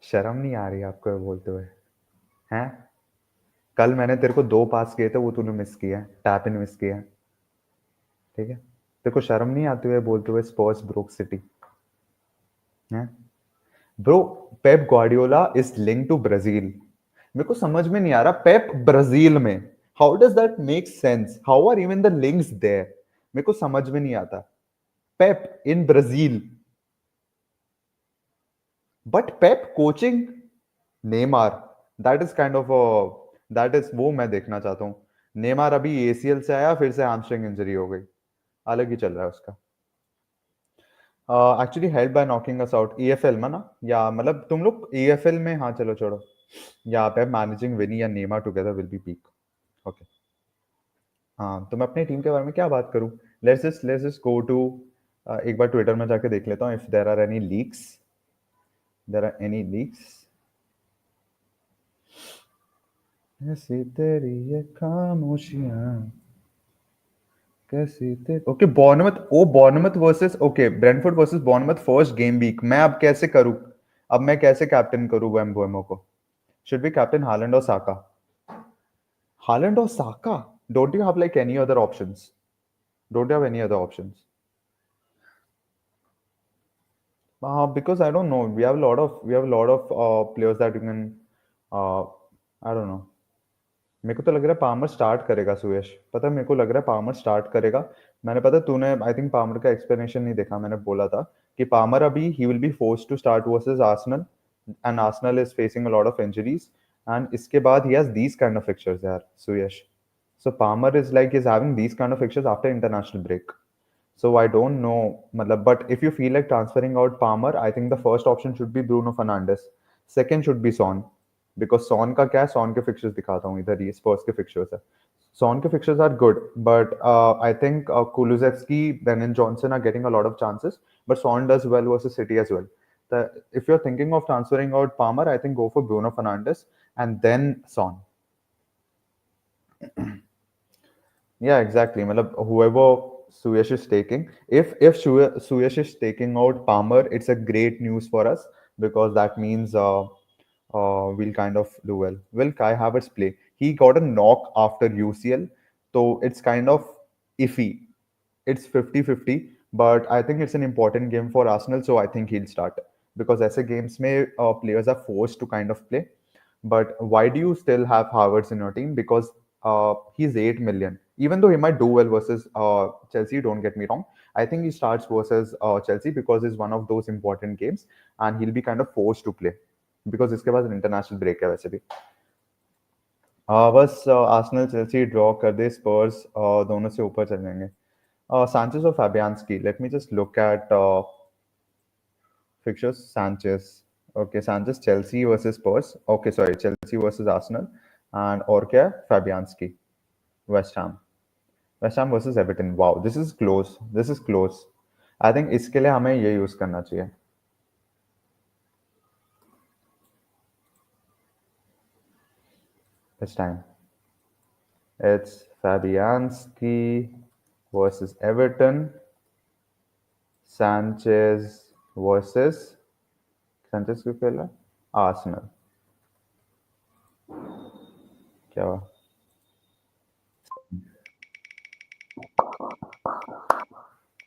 Speaker 1: शर्म नहीं आ रही आपको ये बोलते हुए? हैं? कल मैंने तेरे को दो पास किए थे, वो तूने मिस किया है, टैप इन मिस किया है। ठीक है, तेरे को शर्म नहीं आती हुए बोलते हुए स्पर्स ब्रोक सिटी? हैं bro? Pep Guardiola is link to Brazil. मेरे को समझ में नहीं आ रहा, पेप ब्राजील में, how does that make sense? How are even the links there? मेरे को समझ में नहीं आता। Pep in Brazil, but Pep coaching Neymar, that is kind of that is, वो मैं देखना चाहता हूँ। नेमार अभी एसीएल से आया, फिर से हैमस्ट्रिंग इंजरी हो गई, अलग ही चल रहा है उसका। Actually help by knocking us out EFL में ना, या मतलब तुम लोग ईएफएल में, हाँ चलो छोड़ो। यहाँ पे मैनेजिंग विनी या नेमा together will be peak. Okay. हाँ, तो मैं अपनी टीम के बारे में क्या बात करूँ? लेट्स जस्ट गो टू, एक बार ट्विटर में जाके देख लेता हूँ if there are any leaks, there are any leaks. ऐसी तेरी ये खामोशियां, कैसी ते okay Bournemouth, oh Bournemouth versus, okay Brentford versus Bournemouth first game week. मैं अब कैसे करूँ? अब मैं कैसे कैप्टन करूँ वेम्बोएमो को? शुड बी कैप्टन हालैंड और साका? हालैंड और Saka? Don't you have like any other options? Don't you have any other options? Because I don't know. We have a lot of players that you can. I don't know. मेरे को तो लग रहा है Palmer start करेगा सुयश, पता है मेरे को लग रहा है पामर स्टार्ट करेगा। मैंने पता है तूने आई थिंक पामर का एक्सप्लेनेशन नहीं देखा, मैंने बोला था कि पामर अभी ही will be forced to start versus Arsenal, and Arsenal is facing a lot of injuries, and इसके बाद ही has these kind of fixtures यार Suyash. So Palmer is like is having these kind of fixtures after international break. So I don't know, matlab, but if you feel like transferring out Palmer, I think the first option should be Bruno Fernandes. Second should be Son, because Son का क्या है, Son के fixtures दिखाता हूँ इधर, ये Spurs के fixtures है. Son के fixtures are good, but I think Kulusevski, Brennan Johnson are getting a lot of chances, but Son does well versus City as well. If you're thinking of transferring out Palmer, I think go for Bruno Fernandes and then Son. Yeah, exactly. Matlab, whoever Suyash is taking, if Suyash is taking out Palmer, it's a great news for us because that means we'll kind of do well. Will Kai Havertz play? He got a knock after UCL, so it's kind of iffy. It's 50-50, but I think it's an important game for Arsenal, so I think he'll start because ऐसे games में players are forced to kind of play. But why do you still have Havertz in your team? Because he's 8 million. Even though he might do well versus Chelsea, don't get me wrong. I think he starts versus Chelsea because it's one of those important games and he'll be kind of forced to play because इसके बाद international break है वैसे भी. बस Arsenal Chelsea draw कर दे, स्पर्स दोनों से ऊपर चल जाएंगे. Sanchez or Fabianski? Let me just look at fixtures. Sanchez. Okay, Sanchez, Chelsea versus Spurs. Okay, sorry, Chelsea versus Arsenal. And और क्या है? Fabianski, West Ham. West Ham versus Everton. Wow, this is close. This is close. I think इसके लिए हमें ये use करना चाहिए. This time. It's Fabianski versus Everton. Sanchez versus Sanchez क्यों खेला? Arsenal. क्या हुआ?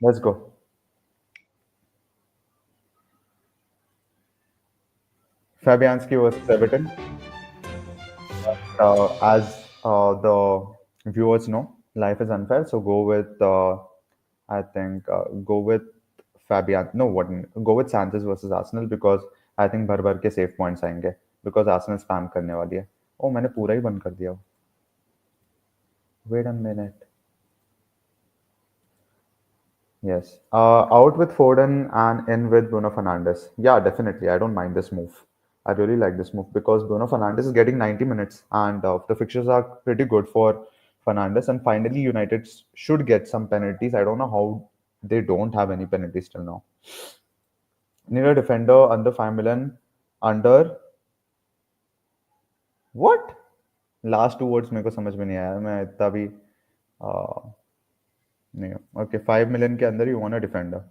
Speaker 1: Let's go. Fabianski versus Everton. As the viewers know, life is unfair. So go with, I think, go with Fabian. No, what? Go with Sanchez versus Arsenal because I think भर भर के safe points आएंगे because Arsenal spam करने वाली है. Oh, मैंने पूरा ही बंद कर दिया. Wait a minute. Yes. Out with Foden and in with Bruno Fernandes. Yeah, definitely. I don't mind this move. I really like this move because Bruno Fernandes is getting 90 minutes, and the fixtures are pretty good for Fernandes. And finally, United should get some penalties. I don't know how they don't have any penalties till now. Need a defender under 5 million. Under what? Last two words मेरे को समझ में नहीं आया मैं इतना भी नहीं ओके 5 मिलियन के अंदर you want a defender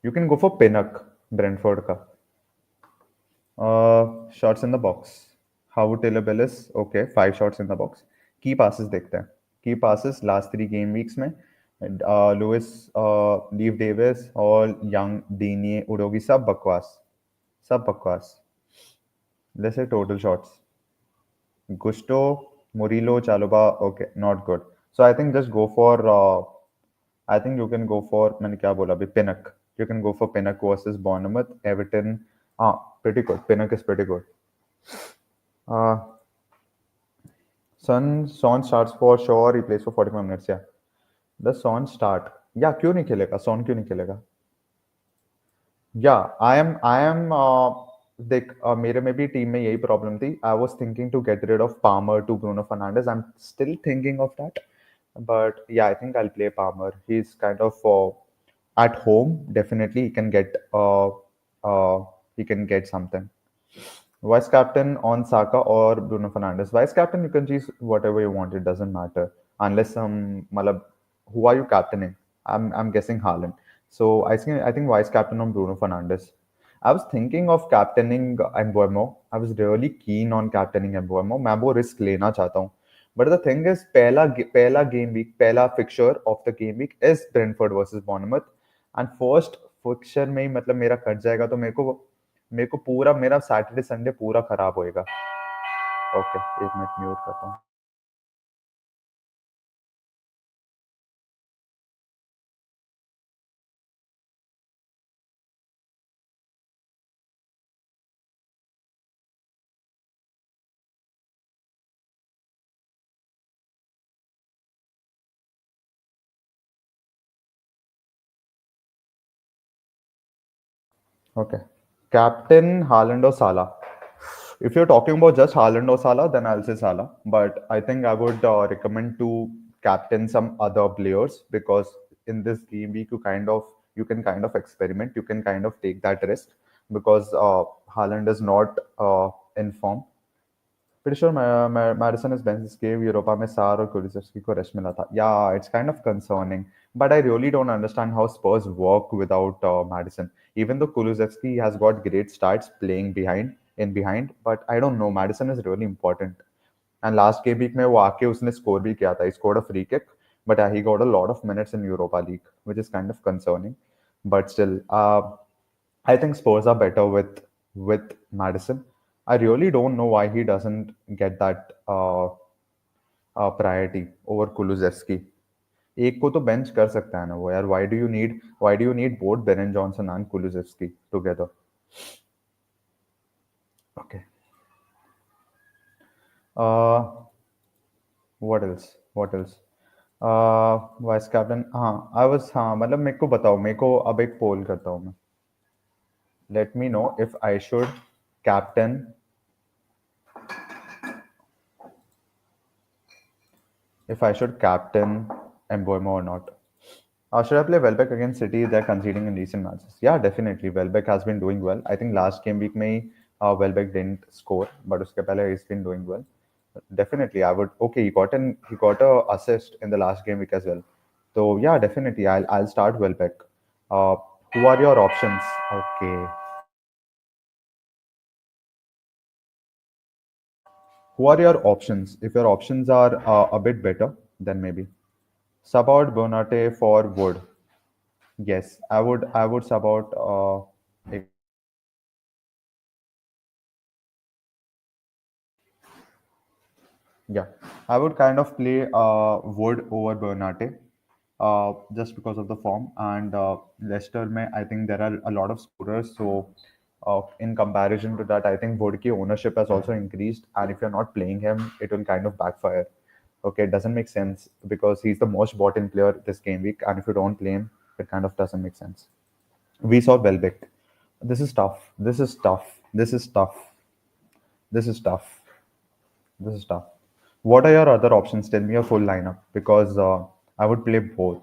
Speaker 1: you can go for Pinnock Brentford का shots in the box how Taylor Bellis okay 5 shots in the box key passes देखते हैं key passes last 3 game weeks में Lewis Leif Davis और young डीनिए Udogie सब बकवास जैसे total shots Gusto, Murillo, Chalobah. Okay, not good. So I think just go for. I think you can go for. मैंने क्या बोला अभी Pinnock. You can go for Pinnock versus Bournemouth, Everton. Ah, pretty good. Pinnock is pretty good. Uh, Son starts for sure. He plays for 45 minutes. Yeah. Does Son start? Yeah. क्यों नहीं खेलेगा? Son क्यों नहीं खेलेगा? Yeah, I am देख मेरे में भी टीम में यही प्रॉब्लम थी I was thinking to get rid of Palmer to Bruno Fernandes I am still thinking of that but yeah I think I'll play Palmer. He's kind of at home definitely uh he can get something. Vice captain on Saka or Bruno Fernandes. Vice captain, you can choose whatever you want. It doesn't matter unless malab, who are you captaining? I'm guessing Haaland. So I think vice captain on Bruno Fernandes. I was thinking of captaining Embuemo. I was really keen on captaining Embuemo. मैं वो risk लेना चाहता हूँ. But the thing is, पहला game week, पहला fixture of the game week is Brentford versus Bournemouth. And first fixture में ही मतलब मेरा कट जाएगा तो मेरे को पूरा मेरा सैटरडे संडे पूरा खराब होएगा ओके एक मिनट म्यूट करता हूँ Okay. Captain Haaland or Salah. If you're talking about just Haaland or Salah, then I'll say Salah. But I think I would recommend to captain some other players because in this game week you can kind of experiment. You can kind of take that risk because Haaland is not in form. Pretty sure Madison is Benz's cave Europa में सार और कुलिसेवस्की को rest मिला था. Yeah, it's kind of concerning, but I really don't understand how Spurs work without Madison. Even though Kulusevski has got great stats playing behind, but I don't know. Madison is really important. And last game week में वो आके उसने score भी किया था. He scored a free kick, but he got a lot of minutes in Europa League, which is kind of concerning. But still, I think Spurs are better with Madison. I really don't know why he doesn't get that priority over Kulusevski. एक को तो bench कर सकता है ना वो यार why do you need both Ben Johnson and Kulusevski together? Okay. Uh, what else? Vice captain हाँ आई वाज हाँ मतलब मेरे को बताओ मेरे को अब एक पोल करता हूँ मैं let me know if I should captain if I should captain Mboimo or not. Should I play Welbeck against City? They're conceding in recent matches. Yeah, definitely. Welbeck has been doing well. I think last game week में Welbeck didn't score, but उसके पहले he's been doing well. Definitely, I would. Okay, he got a assist in the last game week as well. So yeah, definitely, I'll start Welbeck. Uh, who are your options? Okay, who are your options? If your options are a bit better, then maybe sub out Bonate for Wood. Yes, I would sub out yeah. I would kind of play Wood over Bernate just because of the form and Leicester may I think there are a lot of scorers so in comparison to that I think Wood ki ownership has also increased and if you're not playing him it will kind of backfire. Okay, it doesn't make sense because he's the most bought in player this game week and if you don't play him it kind of doesn't make sense. We saw Welbeck. This is tough. This is tough. This is tough. This is tough. This is tough. What are your other options? Tell me a full lineup because I would play both.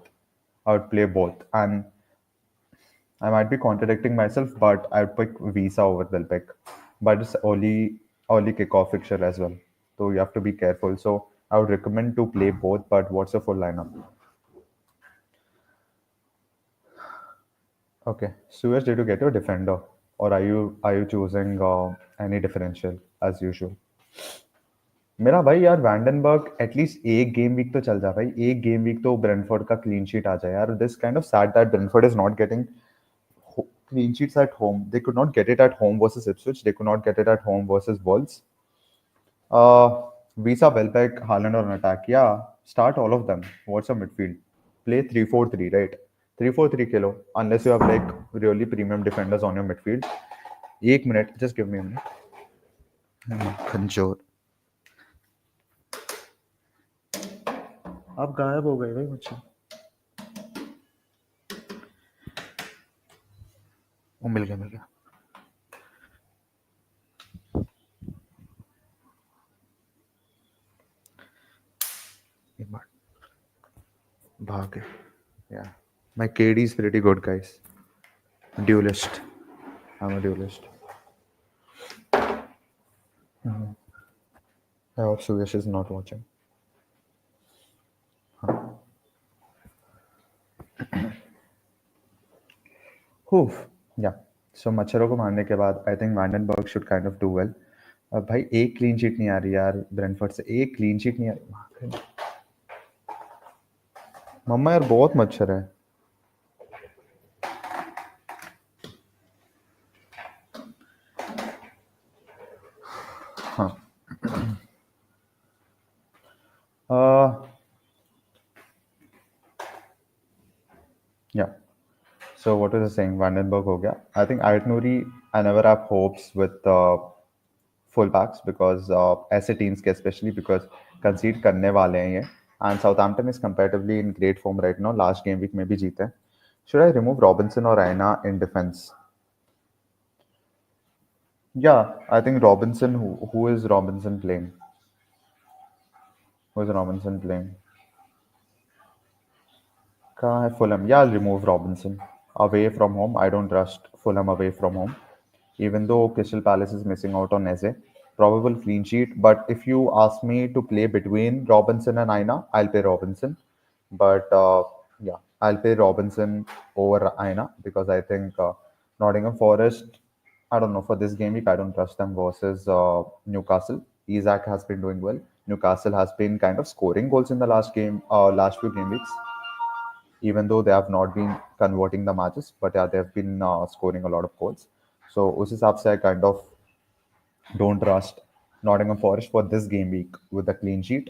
Speaker 1: I would play both, and I might be contradicting myself, but I'd pick Visa over Welbeck. But it's early kickoff fixture as well, so you have to be careful. So I would recommend to play both. But what's the full lineup? Okay, Suez, did you get your defender, or are you choosing any differential as usual? मेरा भाई यार वैंडनबर्ग at least एक game week तो चल जाए भाई एक game week तो ब्रेंटफोर्ड का क्लीन शीट आ जाए यार this kind of sad that Brentford is not getting clean sheets at home. They could not get it at home versus Ipswich. They could not get it at home versus Wolves. Visa, Welbeck, Haaland on attack. Yeah, start all of them. What's a midfield? Play 3-4-3, right? 3-4-3 kilo. Unless you have like really premium defenders on your midfield. एक minute, just give me a minute. खंजोर आप गायब हो गए भाई मुझसे वो मिल गया एक बार भाग गए yeah my KD is pretty good guys duelist I'm a duelist I hope Suyash is not watching Oof. Yeah. So मच्छरों को मारने के बाद I think Vandenberg should kind of do well अब भाई एक क्लीन शीट नहीं आ रही यार ब्रेंटफोर्ड से एक क्लीन शीट नहीं आ रही मम्मा यार बहुत मच्छर है हाँ uh, yeah so what was I saying Vandenberg हो गया I think Ayat Nouri I never have hopes with full backs because ऐसे teams के especially because concede करने वाले हैं ये and Southampton is comparatively in great form right now last game week में भी जीते should I remove Robinson or Aina in defense yeah I think Robinson who is Robinson playing who is Robinson playing कहाँ है Fulham yeah I'll remove Robinson away from home I don't trust Fulham away from home even though Crystal Palace is missing out on Eze. Probable clean sheet. But if you ask me to play between Robinson and Aina, I'll play Robinson. But yeah, I'll play Robinson over Aina because I think Nottingham Forest, I don't know, for this game week, I don't trust them versus Newcastle. Isaac has been doing well. Newcastle has been kind of scoring goals in the last few game weeks, even though they have not been converting the matches, but yeah, they've been scoring a lot of goals. So उस हिसाब से I kind of don't trust Nottingham Forest for this game week with a clean sheet.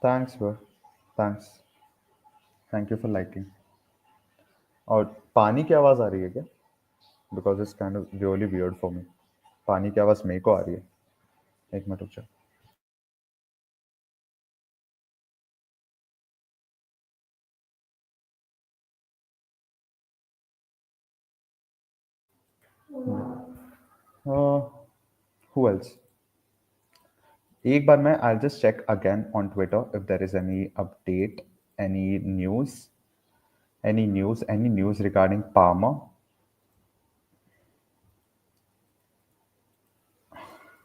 Speaker 1: Thanks, bro. Thanks. Thank you for liking. और पानी की आवाज़ आ रही है क्या? Because it's kind of really weird for me. पानी की आवाज़ मेरे को आ रही है. एक मिनट रुक जाओ. Uh, who else? एक बार मैं I'll just check again on Twitter if there is any update, any news, any news regarding Palmer.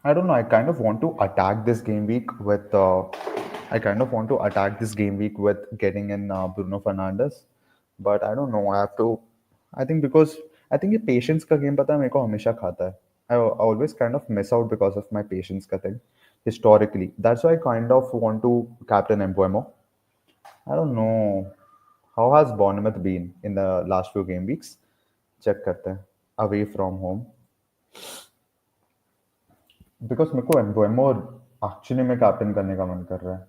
Speaker 1: I don't know. I kind of want to attack this game week with. I kind of want to attack this game week with getting in Bruno Fernandes, but I don't know. I have to. I think because I think ये patience का game पता है मेरे को हमेशा खाता है. I always kind of miss out because of my patience का thing. Historically, that's why I kind of want to captain Mbuemo. I don't know how has Bournemouth been in the last few game weeks. Check करते हैं. Away from home. Because मेरे को एम्बोएमो actually में captain करने का मन कर रहा है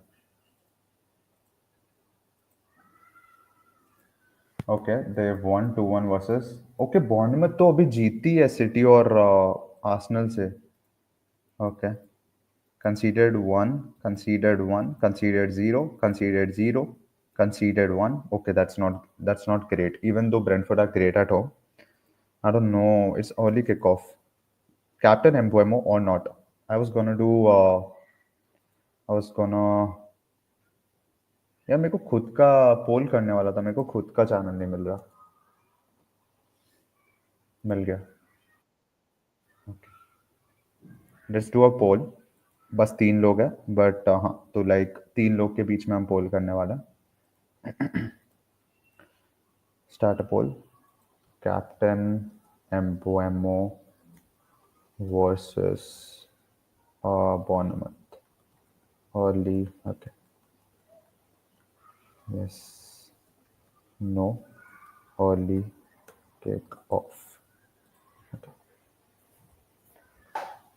Speaker 1: ओके दे 1-2-1 वर्सेस ओके बॉर्नमथ तो अभी जीती है सिटी और आर्सेनल से. Okay. Conceded one, conceded one, conceded zero, conceded zero, conceded one. Okay, that's not great. Even though Brentford are great at home, I don't know. It's early kickoff. Captain Embuemo or not? I was gonna do. I was gonna. यार मेरे को खुद का पोल करने वाला था. मेरे को खुद का चैनल नहीं मिल रहा. मिल गया. लेट्स डू अ पोल. बस 3 लोग हैं बट हाँ तो लाइक 3 लोग के बीच में हम पोल करने वाला. Start a poll. Captain Mbeumo versus Bournemouth. Early. Okay. Yes. No. Early kick off. Okay.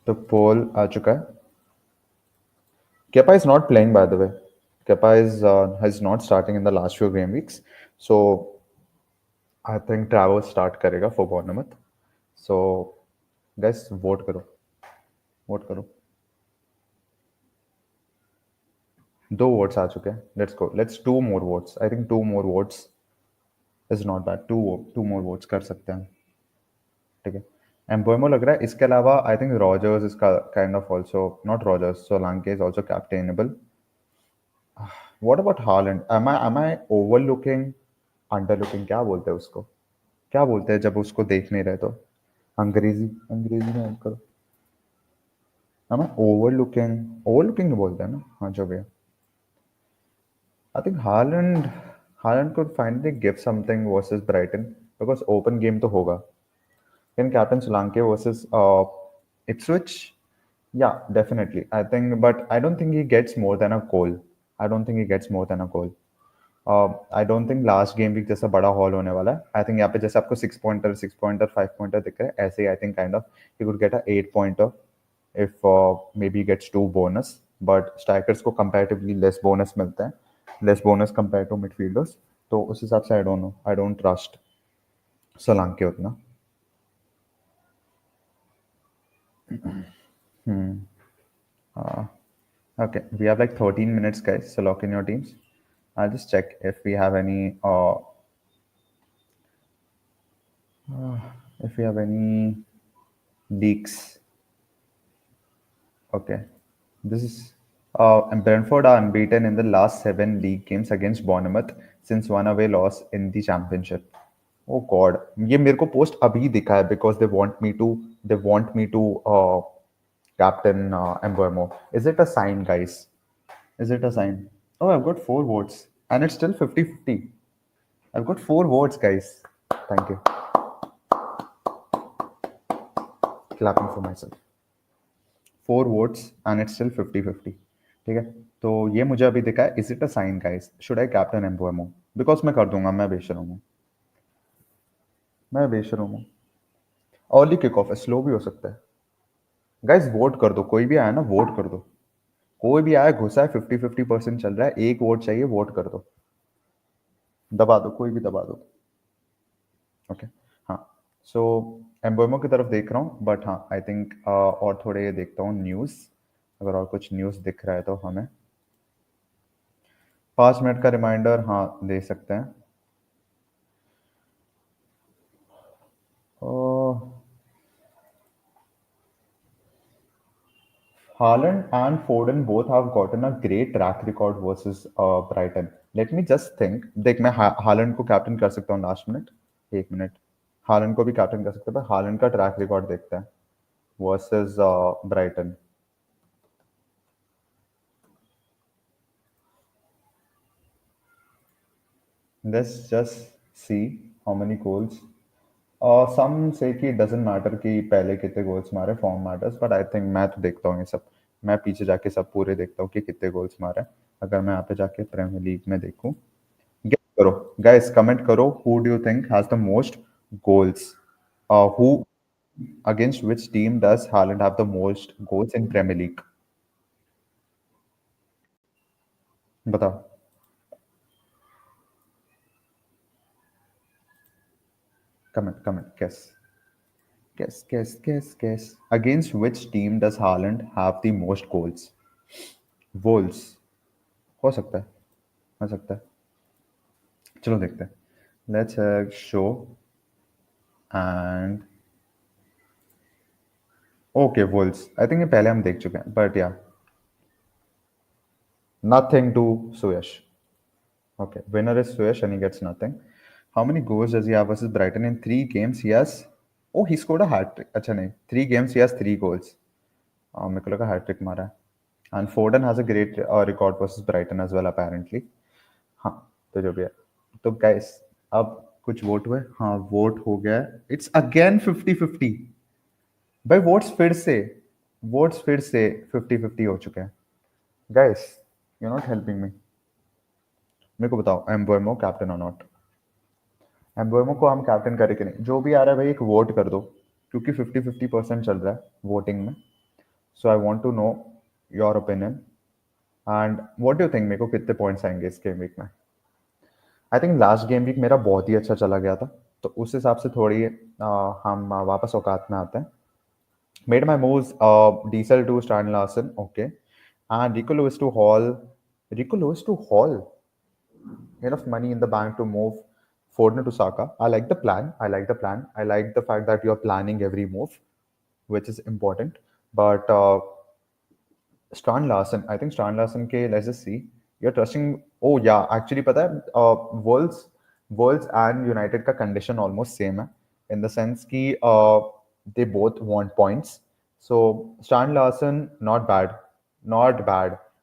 Speaker 1: तो पोल आ चुका है. Kepa is not playing, by the way. Kepa is not starting in the last few game weeks. So I think Travers start करेगा for Bournemouth. So guys vote करो. Vote करो. 2 votes आ चुके हैं. Let's go. Let's 2 more votes. I think 2 more votes is not bad. Two more votes कर सकते हैं. ठीक है. एम्बोएमो लग रहा है. इसके अलावा आई थिंक रॉजर्स इसका kind of also not Rogers. Solanke is also captainable. What about Haaland? Am I overlooking, underlooking, क्या बोलते हैं उसको? क्या बोलते हैं जब उसको देख नहीं रहे तो? अंग्रेजी अंग्रेजी में help करो. M I overlooking? ओवरलुकिंग बोलते हैं ना. हाँ जो भी है. I think Holland could finally give something versus Brighton because open game तो होगा. Can captain Solanke versus Ipswich? Yeah, definitely. I think, but I don't think he gets more than a goal. I don't think he gets more than a goal. I don't think last game week जैसा बड़ा hall होने वाला है. I think यहाँ पे जैसे आपको 6 pointer 5 pointer दिख रहा है, ऐसे ही I think kind of he could get a 8 pointer if maybe gets 2 bonus. But strikers को कंपैरेटिवली लेस बोनस मिलता है, less bonus compare to midfielders. तो उस हिसाब से I don't know, I don't trust Solanke उतना. Okay, we have like 13 minutes, guys. So lock in your teams. I'll just check if we have any leaks. Okay, this is and Brentford are unbeaten in the last 7 league games against Bournemouth since one away loss in the championship. Oh God, ये मेरे को post अभी दिखा है because they want me to captain Embuemo. Is it a sign, guys? Is it a sign? Oh, I've got 4 votes and it's still 50-50. I've got 4 votes, guys. Thank you. Clapping for myself. 4 votes and it's still 50-50. ठीक है. तो ये मुझे अभी दिखा है. Is it a sign, guys? Should I captain Embuemo? Because मैं कर दूंगा. मैं बेशरम हूँ. मैं बेशरम हूँ. अर्ली किक ऑफ है, स्लो भी हो सकता है. गाइस वोट कर दो. कोई भी आया ना वोट कर दो. कोई भी आया घुसा है 50-50% चल रहा है. 1 वोट चाहिए, वोट कर दो. दबा दो, कोई भी दबा दो. ओके. हाँ. सो एम्बोमो की तरफ देख रहा हूँ बट हाँ आई थिंक और थोड़े देखता हूँ न्यूज़. अगर और कुछ न्यूज़ दिख रहा है तो हमें 5 मिनट का रिमाइंडर हाँ दे सकते हैं. Haaland and Foden both have gotten a great track record versus Brighton. Let me just think. देख मैं हालैंड को कैप्टन कर सकता हूँ लास्ट मिनट. 1 मिनट. हालैंड को भी कैप्टन कर सकते हैं पर हालैंड का ट्रैक रिकॉर्ड देखते हैं versus Brighton. Let's just see how many goals. Some say कि it doesn't matter कि पहले कितने गोल्स मारे, form matters. But I think मैं तो देखता हूँ ये सब. मैं पीछे जाके सब पूरे देखता हूँ कि कितने गोल्स मारे. अगर मैं यहाँ पे जाके प्रीमियर लीग में देखूँ. गेस करो गाइस, कमेंट करो. Who do you think has the most goals? Who against which team does Haaland have the most goals in Premier League? बताओ. Comment guess. Guess. Against which team does Haaland have the most goals? Wolves. हो सकता है, हो सकता है. चलो देखते हैं. Let's show and okay, Wolves. I think ये पहले हम देख चुके हैं, but yeah, nothing to Suyash. Okay, winner is Suyash and he gets nothing. How many goals does he have versus Brighton in 3 games? He has. Oh, he scored a hat trick. अच्छा नहीं, 3 games he has 3 goals. मेरे को लगा hat trick मारा है. And Foden has a great record versus Brighton as well apparently. हाँ, तो जो भी है. तो guys, अब कुछ वोट हुए. हाँ, वोट हो गया. It's again 50-50. भाई वोट्स फिर से 50-50 हो चुके हैं. Guys, you're not helping me. मेरे को बताओ, एम्बोएमो कैप्टन और नॉट. एम्बोएमो को हम कैप्टन करें कि नहीं? जो भी आ रहा है भाई एक वोट कर दो, क्योंकि 50-50% चल रहा है वोटिंग में. So I want to know your opinion and what do you think मेरे को कितने पॉइंट्स आएंगे इस गेम वीक में. I think last game week मेरा बहुत ही अच्छा चला गया था, तो उस हिसाब से थोड़ी हम वापस औकात में आते हैं. Made my moves, Diesel to Stan Larson, okay. And Rico Lewis to Hall. Rico Lewis to Hall. Enough money in the bank to move Foden to Saka. I like the plan. I like the plan. I like the fact that you're planning every move, which is important. But Stan Larson, I think Stan Larson के let's just see. You're trusting. Oh yeah, actually पता है Wolves and United का condition almost same है, in the sense कि they both want points. So Stan Larson not bad,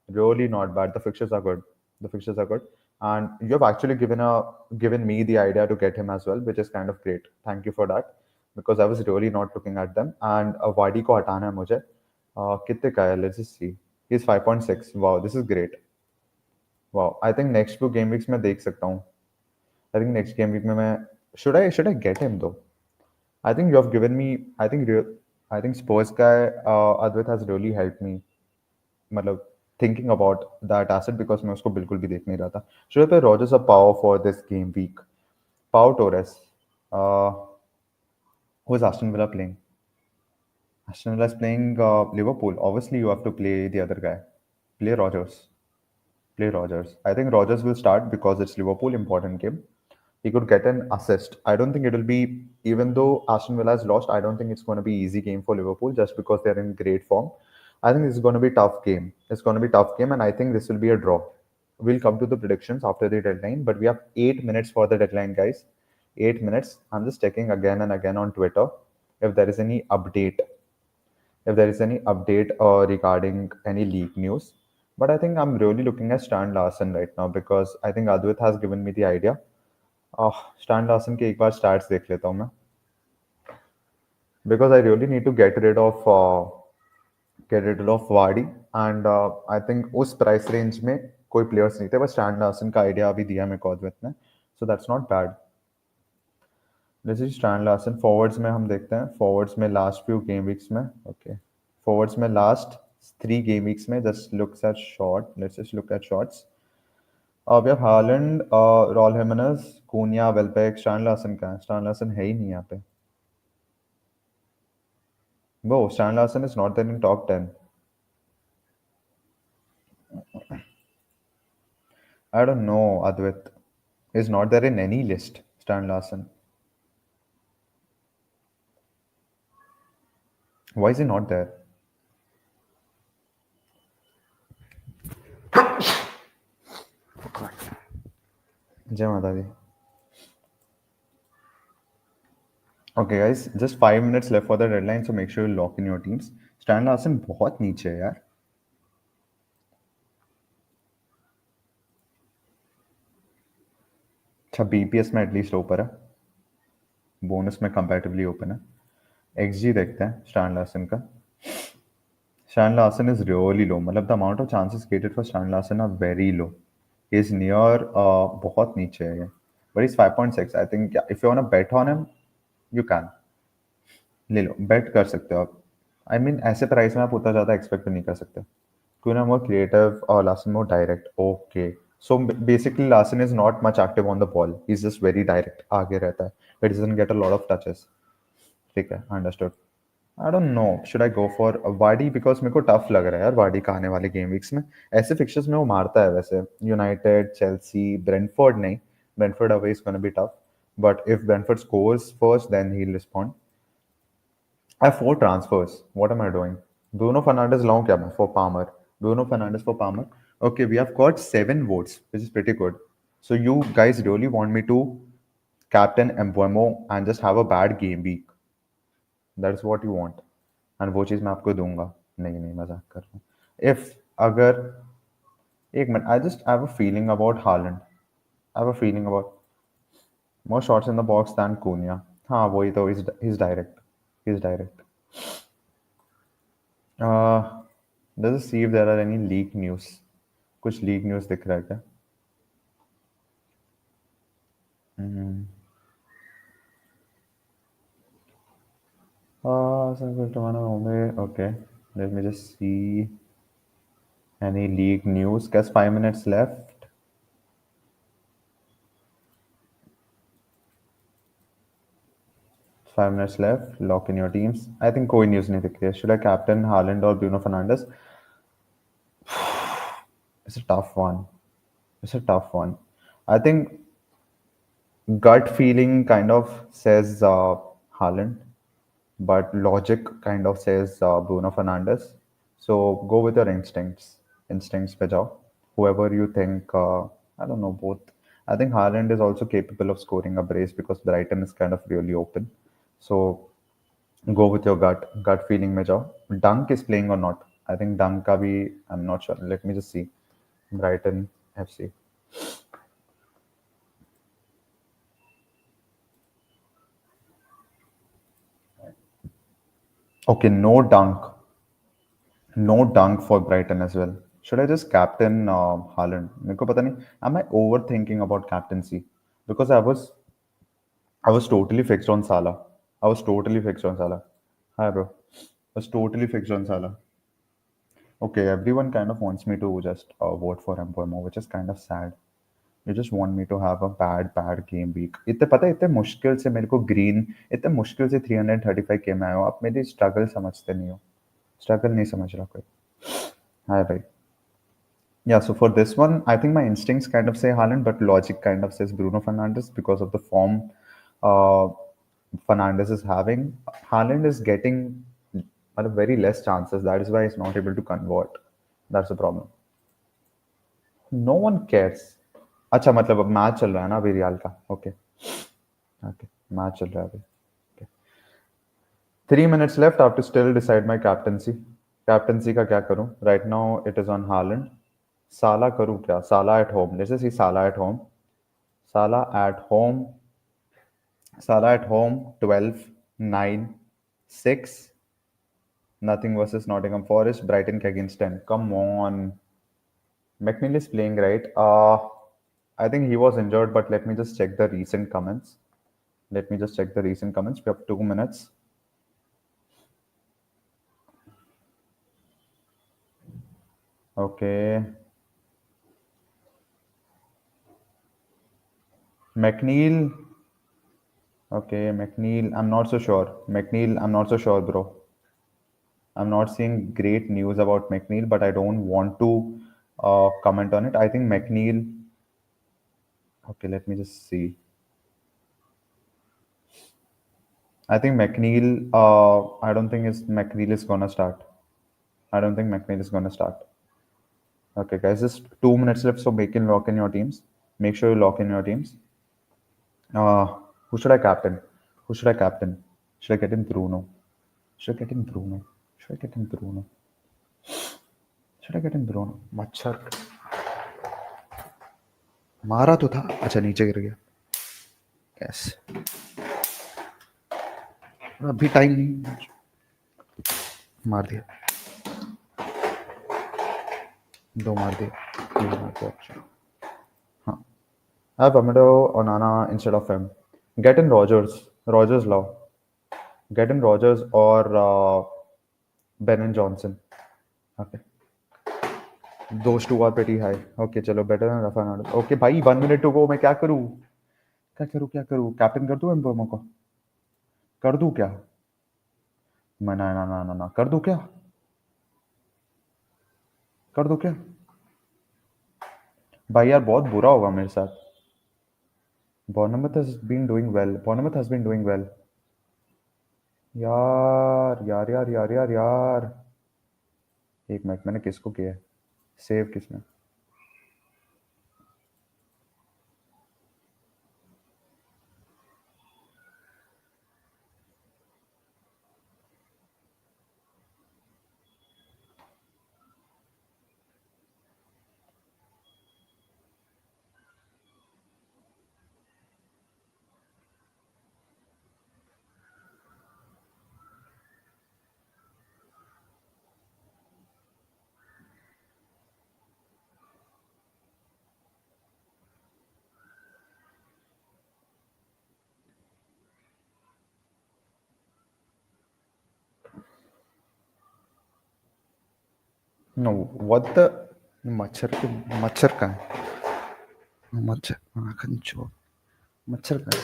Speaker 1: really not bad. The fixtures are good. The fixtures are good, and you have actually given me the idea to get him as well, which is kind of great. Thank you for that, because I was really not looking at them. And Vardy को हटाना है मुझे. कितने का है? Let's just see. He's 5.6. Wow, this is great. Wow, I think next 2 game weeks मैं देख सकता हूँ. I think next game week में मैं should I get him though? I think you have given me. I think Spurs guy Advait has really helped me. मतलब thinking about that asset, because मैं उसको बिल्कुल भी देख नहीं रहा था. Should I play Rogers or Pau for this game week? Pau Torres. Uh, who is Aston Villa playing? Aston Villa is playing Liverpool. Obviously, you have to play the other guy. Play Rogers. Play Rogers. I think Rogers will start because it's Liverpool, important game. He could get an assist. I don't think it will be, even though Aston Villa has lost, I don't think it's going to be easy game for Liverpool just because they're in great form. I think this is going to be a tough game. It's going to be a tough game, and I think this will be a draw. We'll come to the predictions after the deadline, but we have 8 minutes for the deadline, guys. 8 minutes. I'm just checking again and again on Twitter if there is any update regarding any league news. But I think I'm really looking at Stan Larson right now, because I think Advait has given me the idea. Stan Larson के एक बार stats देख लेता हूँ मैं, because I really need to get rid of Vardy, and I think उस price range में कोई players नहीं थे, बस Stan Larson का idea अभी दिया मेरे को अद्वैत ने, so that's not bad. This is Stan Larson. Forwards में हम देखते हैं. Forwards में last few game weeks में, okay. Forwards में last 3 game weeks में, just looks at short. Let's just look at shorts. We have Haaland, Raul Jimenez, Cunha, Welbeck. Stan Larson का है? Stan Larson है ही नहीं यहाँ पे. Bro, Stan Larson is not there in top 10. I don't know, Advait. Is not there in any list, Stan Larson. Why is he not there? जय माता दी. Okay, guys, just 5 minutes left for the deadline, so make sure you lock in your teams. Stan Larson बहुत नीचे है यार. अच्छा, BPS में at least ऊपर है, बोनस में कंपैरेटिवली ओपन है. XG देखते हैं स्टैन लार्सन का. Stan Larson is really low. मतलब the amount of chances created for Stan Larson are very low. He is near बहुत नीचे है ये. But he's 5.6. I think yeah, if you want to bet on him, you can. ले लो, bet कर सकते हो आप. I mean ऐसे प्राइस में आप उतना ज़्यादा एक्सपेक्ट नहीं कर सकते. Kuna more creative or Larson more direct. Okay. So basically Larson is not much active on the ball. He's just very direct. आगे रहता है. But he doesn't get a lot of touches. ठीक है, understood. I don't no should I go for वाडी because मेरे को tough लग रहा है यार वाडी का आने वाले गेम वीक्स में. ऐसे फिक्चर्स में वो मारता है वैसे. यूनाइटेड, चेल्सी, ब्रेंटफोर्ड नहीं. Brentford away is gonna be tough. But if Brentford scores first then he will respond. I have four transfers. What am I doing? Bruno Fernandes लाऊं क्या मैं for Palmer? Bruno Fernandes for Palmer. Okay, we have got 7 votes, which is pretty good. So you guys really want me to captain Mbeumo and just have a bad game week? That's what you want. And वो चीज़ मैं आपको दूंगा. नहीं नहीं मजाक कर रहा हूँ. If अगर एक minute, I just have a feeling about Haaland. I have a feeling about more shots in the box than Cunha. हाँ वही तो he's direct. He's direct. Let's see if there are any leak news. कुछ leak news दिख रहा है क्या? Okay. Let me just see any leak news. Guess 5 minutes left. Five minutes left. Lock in your teams. I think कोई news नहीं दिख रही है. Should I captain Haaland or Bruno Fernandes? It's a tough one. It's a tough one. I think gut feeling kind of says Haaland, but logic kind of says Bruno Fernandes. So go with your instincts. Instincts pe jao. Whoever you think, I don't know, both. I think Haaland is also capable of scoring a brace because Brighton is kind of really open. So go with your gut feeling में जाओ. Dunk is playing or not? I think Dunk का भी I'm not sure. Let me just see. Brighton FC. Okay, no Dunk. No Dunk for Brighton as well. Should I just captain Haaland? मेरे को पता नहीं. Am I overthinking about captaincy? Because I was totally fixed on Salah. I was totally fixed on Salah. Hi bro. I was totally fixed on Salah. Okay, everyone kind of wants me to just vote for Mbeumo, which is kind of sad. You just want me to have a bad game week. इतने पता है इतने मुश्किल से मेरे को green इतने मुश्किल से 335 के में आया हो. आप मेरी स्ट्रगल समझते नहीं हो. स्ट्रगल नहीं समझ रहा कोई. हाय भाई. Yeah, so for this one, I think my instincts kind of say Haaland, but logic kind of says Bruno Fernandes because of the form uh, Fernandes is having. Haaland is getting very less chances. That is why he's not able to convert. That's the problem. No one cares. अच्छा मतलब अब match चल रहा है ना अभी real का. Okay okay match चल रहा है अभी. 3 minutes left. I have to still decide my captaincy. Captaincy का क्या करूं? Right now it is on Haaland. Salah करूं क्या? Salah at home. Let's just see Salah at home. Salah at home. Salah at home. 12, 9, 6. Nothing versus Nottingham Forest. Brighton against 10. Come on. McNeil is playing right. I think he was injured, but let me just check the recent comments. Let me just check the recent comments. We have 2 minutes. Okay. McNeil. Okay, McNeil. I'm not so sure. McNeil, I'm not so sure, bro. I'm not seeing great news about McNeil, but I don't want to comment on it. I think McNeil. Okay, let me just see. I think McNeil. I don't think McNeil is gonna start. I don't think McNeil is gonna start. Okay, guys, just 2 minutes left, so lock in your teams. Make sure you lock in your teams. Who should I captain? Who should I captain? Should I get in Bruno? Should I get in Bruno? Should I get in Bruno? Should I get in Bruno? मच्छर मारा तो था. अच्छा नीचे गिर गया. Yes. अभी time नहीं. मार दिया. दो मार दिया. तीन मार दिया. अच्छा. हाँ. I have Amado Onana instead of him. Get in Rogers. Rogers law. Get in Rogers or Ben and Johnson. Okay. Those two are pretty high. Okay, चलो better than Rafa Nadal. Okay भाई 1 minute to go. मैं क्या करूँ? क्या करूँ? Captain कर दूँ एम्बोमो को? कर दूँ क्या? मैं ना ना ना ना ना कर दूं क्या? कर दूं क्या? भाई यार बहुत बुरा होगा मेरे साथ। Bournemouth has been doing well. Bournemouth has been doing well. यार यार यार यार यार यार, एक मिनट, मैंने किसको किया है? सेव किसने? नो, व्हाट द, मच्छर के, मच्छर का है? मच्छर, आखन चो, मच्छर का है।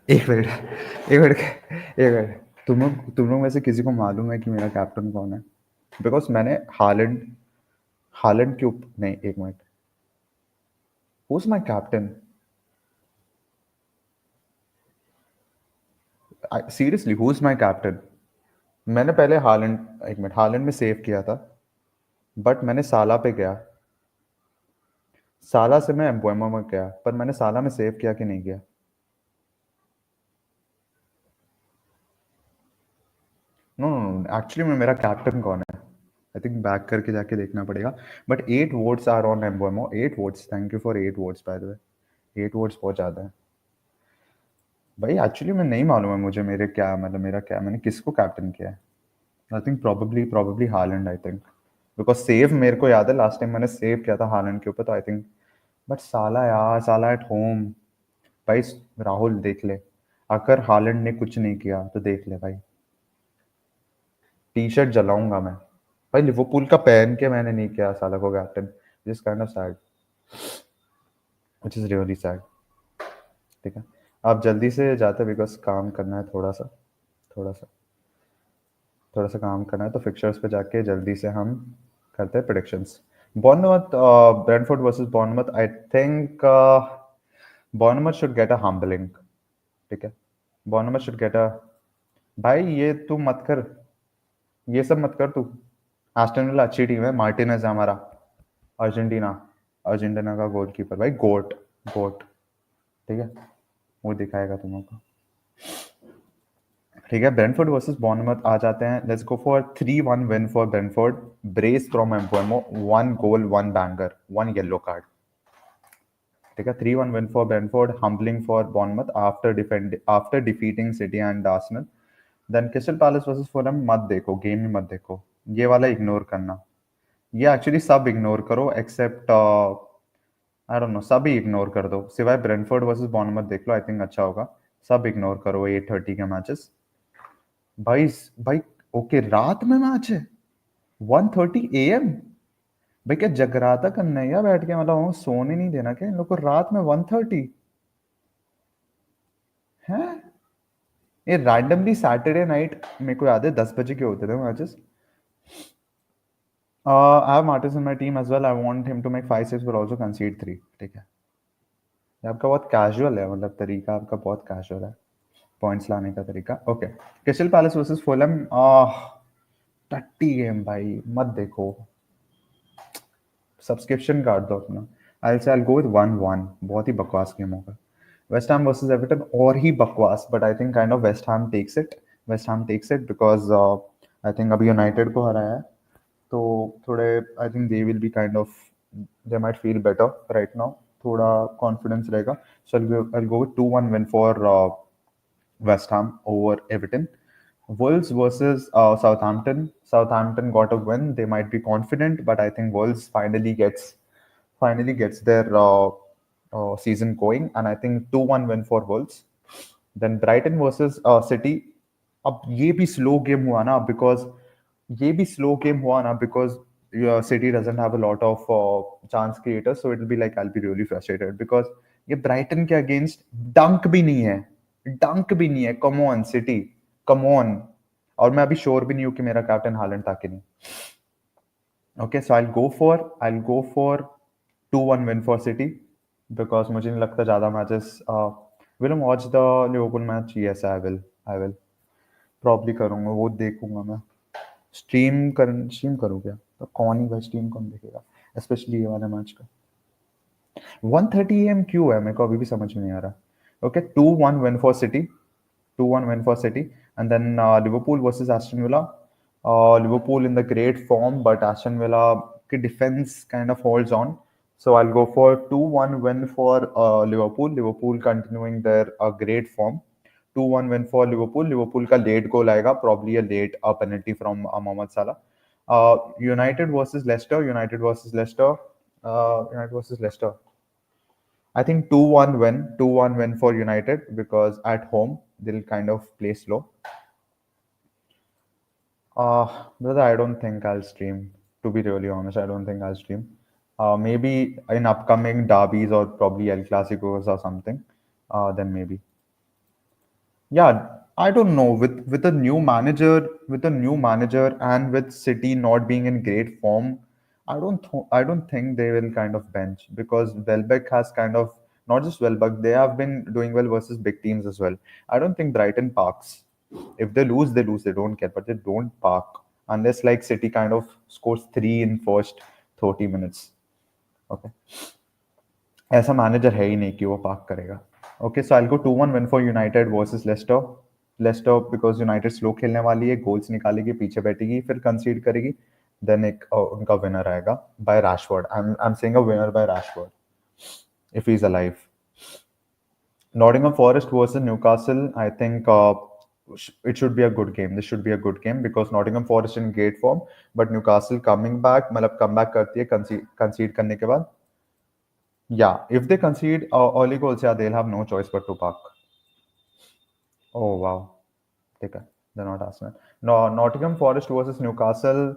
Speaker 1: एक मिनट, एक मिनट, एक मिनट। तुम लोग में से किसी को मालूम है कि मेरा कैप्टन कौन है? बिकॉज मैंने हालैंड, हालैंड के ऊपर नहीं, एक minute, who is my captain? Seriously, who is my captain? मैंने पहले हालैंड, एक मिनट, हालैंड में सेव किया था, बट मैंने साला पे गया। साला से मैं एम्बुएमा में गया, पर मैंने साला में सेव किया कि नहीं किया? नो नो नो, एक्चुअली में मेरा कैप्टन कौन है? आई थिंक बैक करके जाके देखना पड़ेगा। But 8 votes are on Mbeumo, 8 votes, thank you for 8 votes by the way. 8 votes बहुत ज्यादा है भाई। एक्चुअली में नहीं मालूम है मुझे, मेरे क्या मतलब, मेरा क्या, मैंने किसको कैप्टन किया है। I think probably probably Holland, I think. Because save मेरे को याद है, लास्ट टाइम मैंने सेव किया था हालैंड के ऊपर, तो आई थिंक। बट साला यार, साला एट होम। भाई राहुल देख ले, अगर हालैंड ने कुछ नहीं किया तो देख ले भाई, टी शर्ट जलाऊंगा मैं। भाई लिवरपूल का पहन के मैंने नहीं किया साला को captain, this kind of sad, which is really sad. ठीक है, आप जल्दी से जाते, बिकॉज काम करना है थोड़ा सा, थोड़ा सा, थोड़ा सा काम करना है, तो फिक्चर्स पे जाके जल्दी से हम करते हैं predictions. Bournemouth, Brentford versus Bournemouth, I think Bournemouth should get a humbling. ठीक है, बॉर्नमथ शुड गेट अ, भाई ये तू मत कर, ये सब मत कर तू। एस्टन विला अच्छी टीम है, मार्टिनेज है हमारा, अर्जेंटीना, अर्जेंटीना का गोलकीपर भाई, गोट, गोट। ठीक है, वो दिखाएगा तुम लोग को। ठीक है, ब्रेंटफोर्ड वर्सेस बॉर्नमथ आ जाते हैं, let's go for 3-1 win for Brentford. Brace from Mbeumo, 1 goal 1 banger 1 yellow card. ठीक है, 3-1 win for Brentford, humbling for Bournemouth after defeating City and Arsenal. Then Crystal Palace versus Fulham, मत देखो game ही मत देखो, ये वाला इग्नोर करना। ये एक्चुअली सब इग्नोर करो एक्सेप्ट, आई डोंट नो, सब ही इग्नोर कर दो, सिवाय ब्रेंटफोर्ड वर्सेस बॉर्नमथ देख लो, आई थिंक अच्छा होगा। सब इग्नोर करो 8:30 के मैचेस भाई। भाई ओके, रात में मैच है, 1:30 AM। भाई क्या जगराता करना है या बैठ के, मतलब सोने नहीं देना क्या इन लोग को रात में 1:30? है ये रैंडमली सैटरडे नाइट, मेरे को याद है 10 बजे के होते थे matches. I have Martinez in my team as well, I want him to make 5-6 but also concede 3। ठीक है, ये आपका बहुत कैजुअल है, मतलब तरीका आपका बहुत कैजुअल है पॉइंट्स लाने का तरीका। Okay, crystal Palace versus Fulham, टट्टी गेम भाई, मत देखो, सब्सक्रिप्शन काट दो अपना। आई गो विद 1-1, बहुत ही बकवास गेम होगा। वेस्ट हैम वर्सेस एवर्टन, और ही बकवास, but I think kind of West Ham takes it. West Ham takes it because I think अभी यूनाइटेड को हराया है, तो थोड़े, I think they will be kind of, they might feel better right now, थोड़ा कॉन्फिडेंस रहेगा। So I go with 2-1 win for West Ham over Everton. Wolves versus Southampton. Southampton got a win. They might be confident, but I think Wolves finally gets their season going, and I think 2-1 win for Wolves. Then Brighton versus City. अब ये भी slow game हुआ ना, because ये भी slow game हुआ ना because your City doesn't have a lot of chance creators, so it'll be like I'll be really frustrated because ये Brighton के against dunk भी नहीं है, dunk भी नहीं है. Come on City, come on. और मैं अभी श्योर भी नहीं हूँ कि मेरा कैप्टन हालैंड था कि नहीं. Okay, so I'll go for 2-1 win for City because मुझे नहीं लगता ज़्यादा matches. Will I watch the Liverpool match? Yes, I will. Probably करूँगा, वो देखूंगा मैं. स्ट्रीम करूँ क्या? तो कौन ही भाई स्ट्रीम कौन देखेगा, स्पेशली ये वाला मैच का. 1:30 AM क्यों है, मेरे को अभी भी समझ में नहीं आ रहा. Okay, 2-1 win for City. 2-1 win for City. And then Liverpool versus Aston Villa. Liverpool in the great form, but Aston Villa ki defense kind of holds on. So I'll go for 2-1 win for Liverpool. Liverpool continuing their great form. 2-1 win for Liverpool. Liverpool का late goal आएगा, probably a late penalty from Mohamed Salah. United versus Leicester. United versus Leicester. I think 2-1 win for United because at home they'll kind of play slow. Brother, I don't think I'll stream. To be really honest, I don't think I'll stream. Maybe in upcoming derbies or probably El Clasicos or something. Then maybe. Yeah, I don't know. With a new manager, and with City not being in great form, I don't think they will kind of bench because Welbeck has kind of not just Welbeck, they have been doing well versus big teams as well. I don't think Brighton parks. If they lose, they lose. They don't care, but they don't park unless like City kind of scores three in first 30 minutes. Okay. ऐसा manager है ही नहीं कि वो park करेगा. Okay, so I go 2-1 win for United versus Lester because United slow खेलने वाली है, goals निकालेगी, पीछे बैठेगी, फिर कंसीड करेगी, देन एक उनका विनर आएगा by Rashford. I am saying a winner by Rashford if he is alive. Nottingham Forest versus Newcastle, I think it should be a good game. This should be a good game because Nottingham Forest in great form, but Newcastle coming back, मतलब comeback करती है concede करने के बाद. Yeah, if they concede early goals, yeah, they'll have no choice but to park. Oh wow, take it. They're not Arsenal. No, Nottingham Forest versus Newcastle.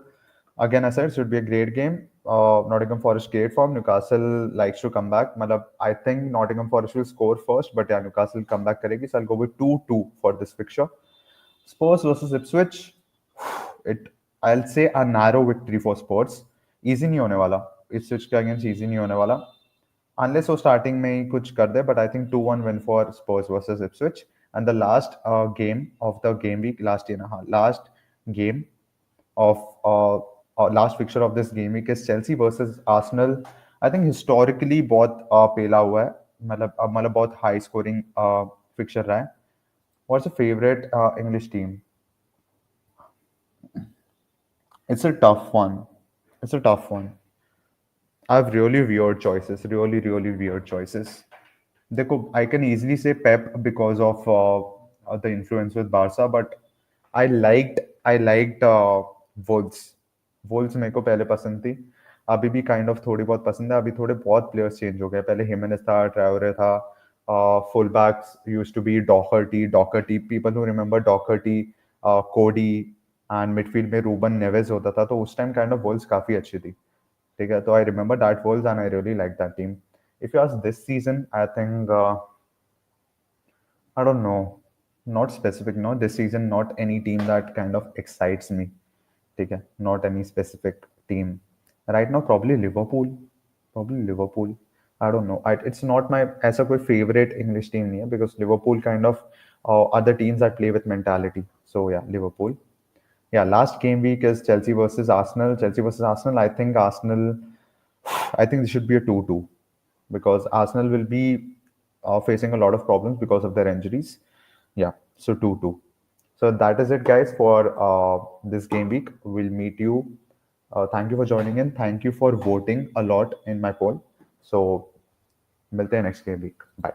Speaker 1: Again, I said it should be a great game. Nottingham Forest great form. Newcastle likes to come back. Malab, I think Nottingham Forest will score first, but yeah, Newcastle come back karegi. So I'll go with 2-2 for this fixture. Spurs versus Ipswich. It, I'll say a narrow victory for Spurs. Easy नहीं होने वाला. Ipswich के against easy नहीं होने वाला. Unless वो starting में ही कुछ कर दे, but I think 2-1 win for Spurs versus Ipswich. And the last game of the game week, last game of last fixture of this game week is Chelsea versus Arsenal. I think historically बहुत पेला हुआ है, मतलब बहुत high scoring fixture रहा है. What's your favorite English team? It's a tough one. I have really weird choices. Really weird choices. देखो, I can easily say Pep because of the influence with Barca, but I liked Wolves. Wolves मेरे को पहले पसंद थी. अभी भी kind of थोड़ी बहुत पसंद है. अभी थोड़े बहुत players change हो गए. पहले Jimenez था, Traore था. Fullbacks used to be Doherty. People who remember Doherty, Cody, and midfield में Ruben Neves होता था. तो उस time kind of Wolves काफी अच्छी थी. ठीक है, तो I remember that Wolves and I really like that team. If you ask this season, I think I don't know, not specific. No, this season, not any team that kind of excites me. Okay, not any specific team. Right now, probably Liverpool. I don't know. It's not my as a कोई favorite English team नहीं है because Liverpool kind of other teams that play with mentality. So yeah, Liverpool. Yeah, last game week is Chelsea versus Arsenal. I think this should be a 2-2 because Arsenal will be facing a lot of problems because of their injuries. Yeah, so 2-2. So that is it, guys, for this game week. We'll meet you. Thank you for joining in. Thank you for voting a lot in my poll. So, मिलते हैं next game week. Bye.